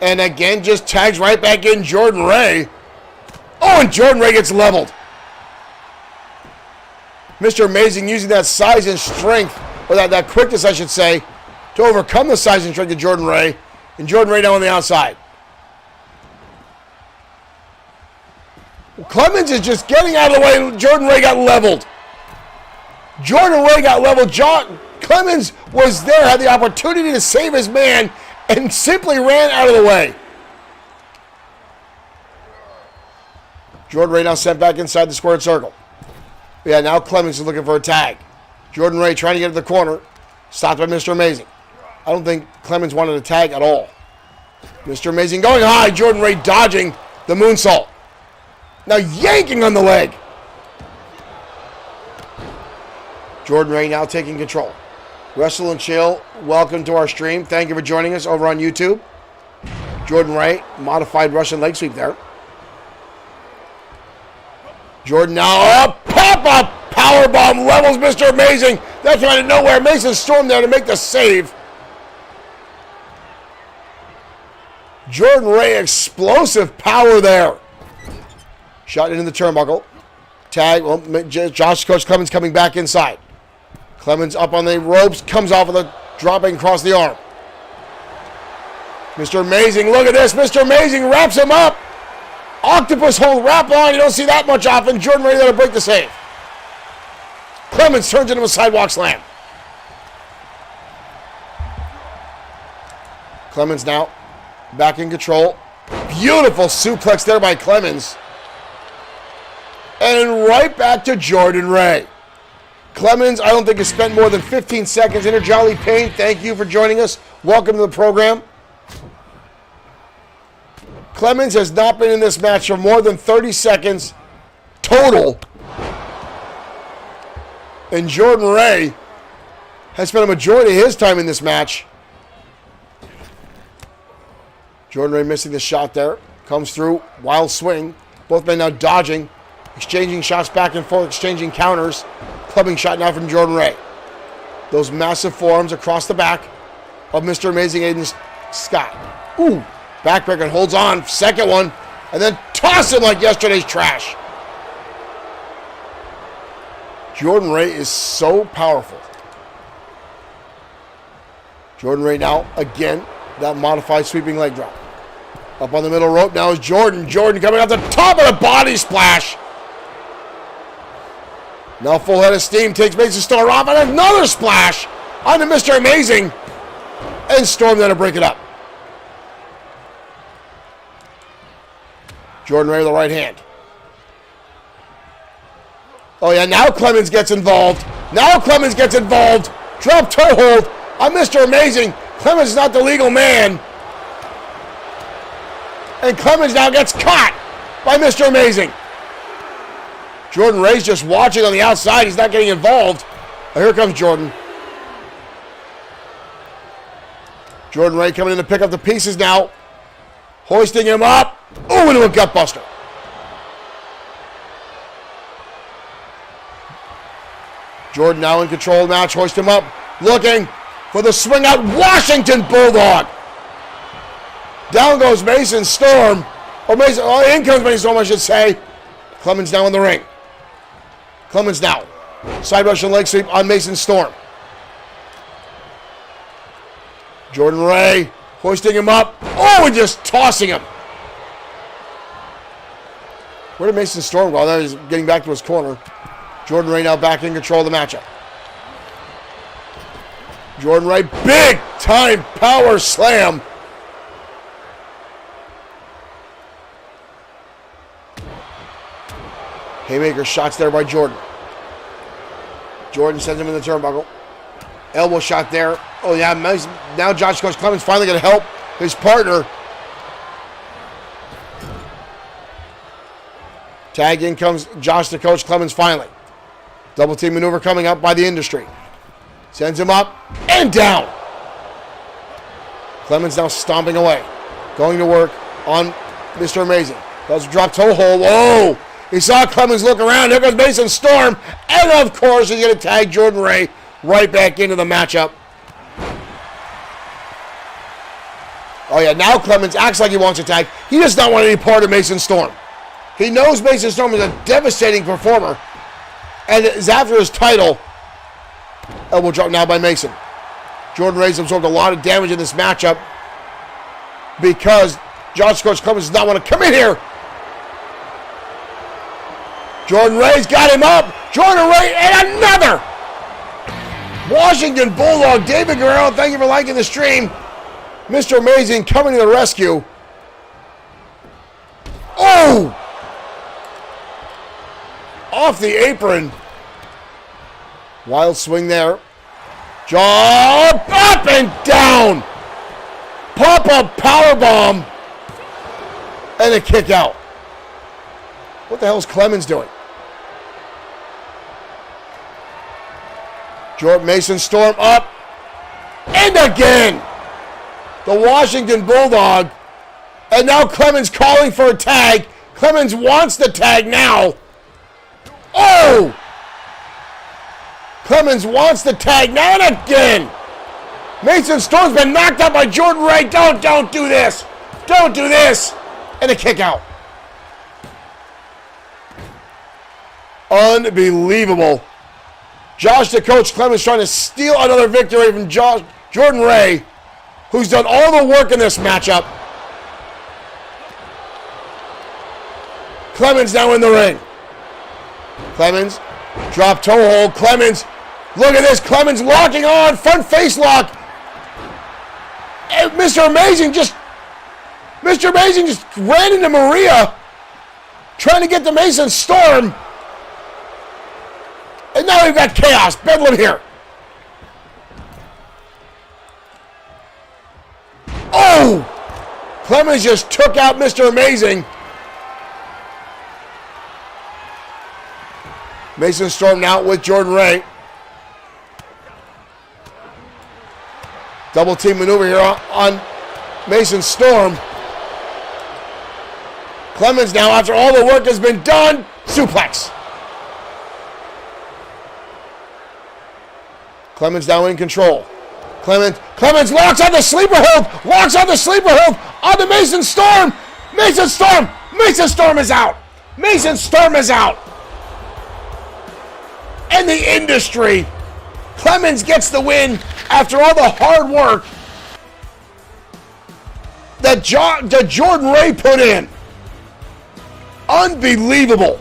B: And again, just tags right back in Jordan Ray. Oh, and Jordan Ray gets leveled. Mr. Amazing using that size and strength, or that quickness, I should say, to overcome the size and strength of Jordan Ray. And Jordan Ray down on the outside. Clemens is just getting out of the way. Jordan Ray got leveled. Jordan Ray got leveled. Clemens was there, had the opportunity to save his man, and simply ran out of the way. Jordan Ray now sent back inside the squared circle. Yeah, now Clemens is looking for a tag. Jordan Ray trying to get to the corner. Stopped by Mr. Amazing. I don't think Clemens wanted a tag at all. Mr. Amazing going high. Jordan Ray dodging the moonsault. Now yanking on the leg. Jordan Ray now taking control. Wrestle and Chill, welcome to our stream. Thank you for joining us over on YouTube. Jordan Ray, modified Russian leg sweep there. Jordan now up, pop-up powerbomb levels Mr. Amazing. That came out of nowhere. Mason Storm there to make the save. Jordan Ray, explosive power there. Shot into the turnbuckle. Tag, well, Josh Coach Clemens coming back inside. Clemens up on the ropes, comes off with a dropping across the arm. Mr. Amazing, look at this. Mr. Amazing wraps him up. Octopus hold wrap on. You don't see that much often. Jordan Ray there to break the save. Clemens turns into a sidewalk slam. Clemens now back in control. Beautiful suplex there by Clemens. And right back to Jordan Ray. Clemens, I don't think, has spent more than 15 seconds. Inner Jolly Payne, thank you for joining us. Welcome to the program. Clemens has not been in this match for more than 30 seconds total. And Jordan Ray has spent a majority of his time in this match. Jordan Ray missing the shot there. Comes through, wild swing. Both men now dodging, exchanging shots back and forth, exchanging counters. Clubbing shot now from Jordan Ray. Those massive forearms across the back of Mr. Amazing Aiden Scott. Ooh, backbreaker, holds on, second one, and then toss him like yesterday's trash. Jordan Ray is so powerful. Jordan Ray now, again, that modified sweeping leg drop. Up on the middle rope now is Jordan. Jordan coming off the top of the body splash. Now full head of steam takes Mason Storm off, and another splash onto Mr. Amazing. And Storm there to break it up. Jordan Ray with the right hand. Oh yeah, now Clemens gets involved. Now Clemens gets involved. Drop toe hold on Mr. Amazing. Clemens is not the legal man. And Clemens now gets caught by Mr. Amazing. Jordan Ray's just watching on the outside. He's not getting involved. Oh, here comes Jordan. Jordan Ray coming in to pick up the pieces now. Hoisting him up. Oh, into a gut buster. Jordan now in control of the match. Hoist him up. Looking for the swing out. Washington Bulldog. Down goes Mason Storm. Or Mason, in comes Mason Storm, I should say. Clemens now in the ring. Clemens now. Side Russian leg sweep on Mason Storm. Jordan Ray hoisting him up. Oh, and just tossing him. Where did Mason Storm go? Now he's getting back to his corner. Jordan Ray now back in control of the matchup. Jordan Ray, big time power slam. Haymaker shots there by Jordan. Jordan sends him in the turnbuckle. Elbow shot there. Oh yeah, now Josh Coach Clemens finally going to help his partner. Tag in comes Josh to Coach Clemens finally. Double team maneuver coming up by the Industry. Sends him up and down. Clemens now stomping away. Going to work on Mr. Amazing. Does drop toe hold. Oh! He saw Clemens look around. There goes Mason Storm. And of course, he's going to tag Jordan Ray right back into the matchup. Oh yeah, now Clemens acts like he wants to tag. He does not want any part of Mason Storm. He knows Mason Storm is a devastating performer and is after his title. Elbow drop now by Mason. Jordan Ray's absorbed a lot of damage in this matchup because Josh Coach Clemens does not want to come in here. Jordan Ray's got him up. Jordan Ray and another. Washington Bulldog. David Guerrero, thank you for liking the stream. Mr. Amazing coming to the rescue. Oh! Off the apron. Wild swing there. Jump up and down. Pop-up powerbomb. And a kick out. What the hell is Clemens doing? Jordan Mason Storm up. And again. The Washington Bulldog. And now Clemens calling for a tag. Clemens wants the tag now. Oh! Clemens wants the tag now and again. Mason Storm's been knocked out by Jordan Ray. Don't do this. Don't do this. And a kick out. Unbelievable. Josh the Coach Clemens trying to steal another victory from Jordan Ray, who's done all the work in this matchup. Clemens now in the ring. Clemens, drop toe hold. Clemens, look at this. Clemens locking on, front face lock. And Mr. Amazing just ran into Maria, trying to get the Mason Storm. And now we've got chaos, bedlam here. Oh! Clemens just took out Mr. Amazing. Mason Storm now with Jordan Ray. Double team maneuver here on Mason Storm. Clemens now, after all the work has been done, suplex. Clemens now in control. Clemens locks on the sleeper hold. Locks on the sleeper hold on the Mason Storm. Mason Storm. Mason Storm is out. Mason Storm is out. And the Industry. Clemens gets the win after all the hard work. The that Jordan Ray put in. Unbelievable.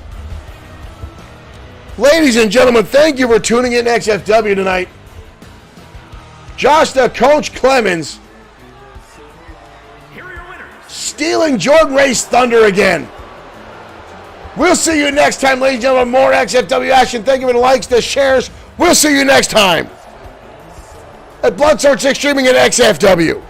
B: Ladies and gentlemen, thank you for tuning in to XFW tonight. Josh the Coach Clemens stealing Jordan Ray's thunder again. We'll see you next time, ladies and gentlemen. More XFW action. Thank you for the likes, the shares. We'll see you next time at Bloodsword6 Streaming at XFW.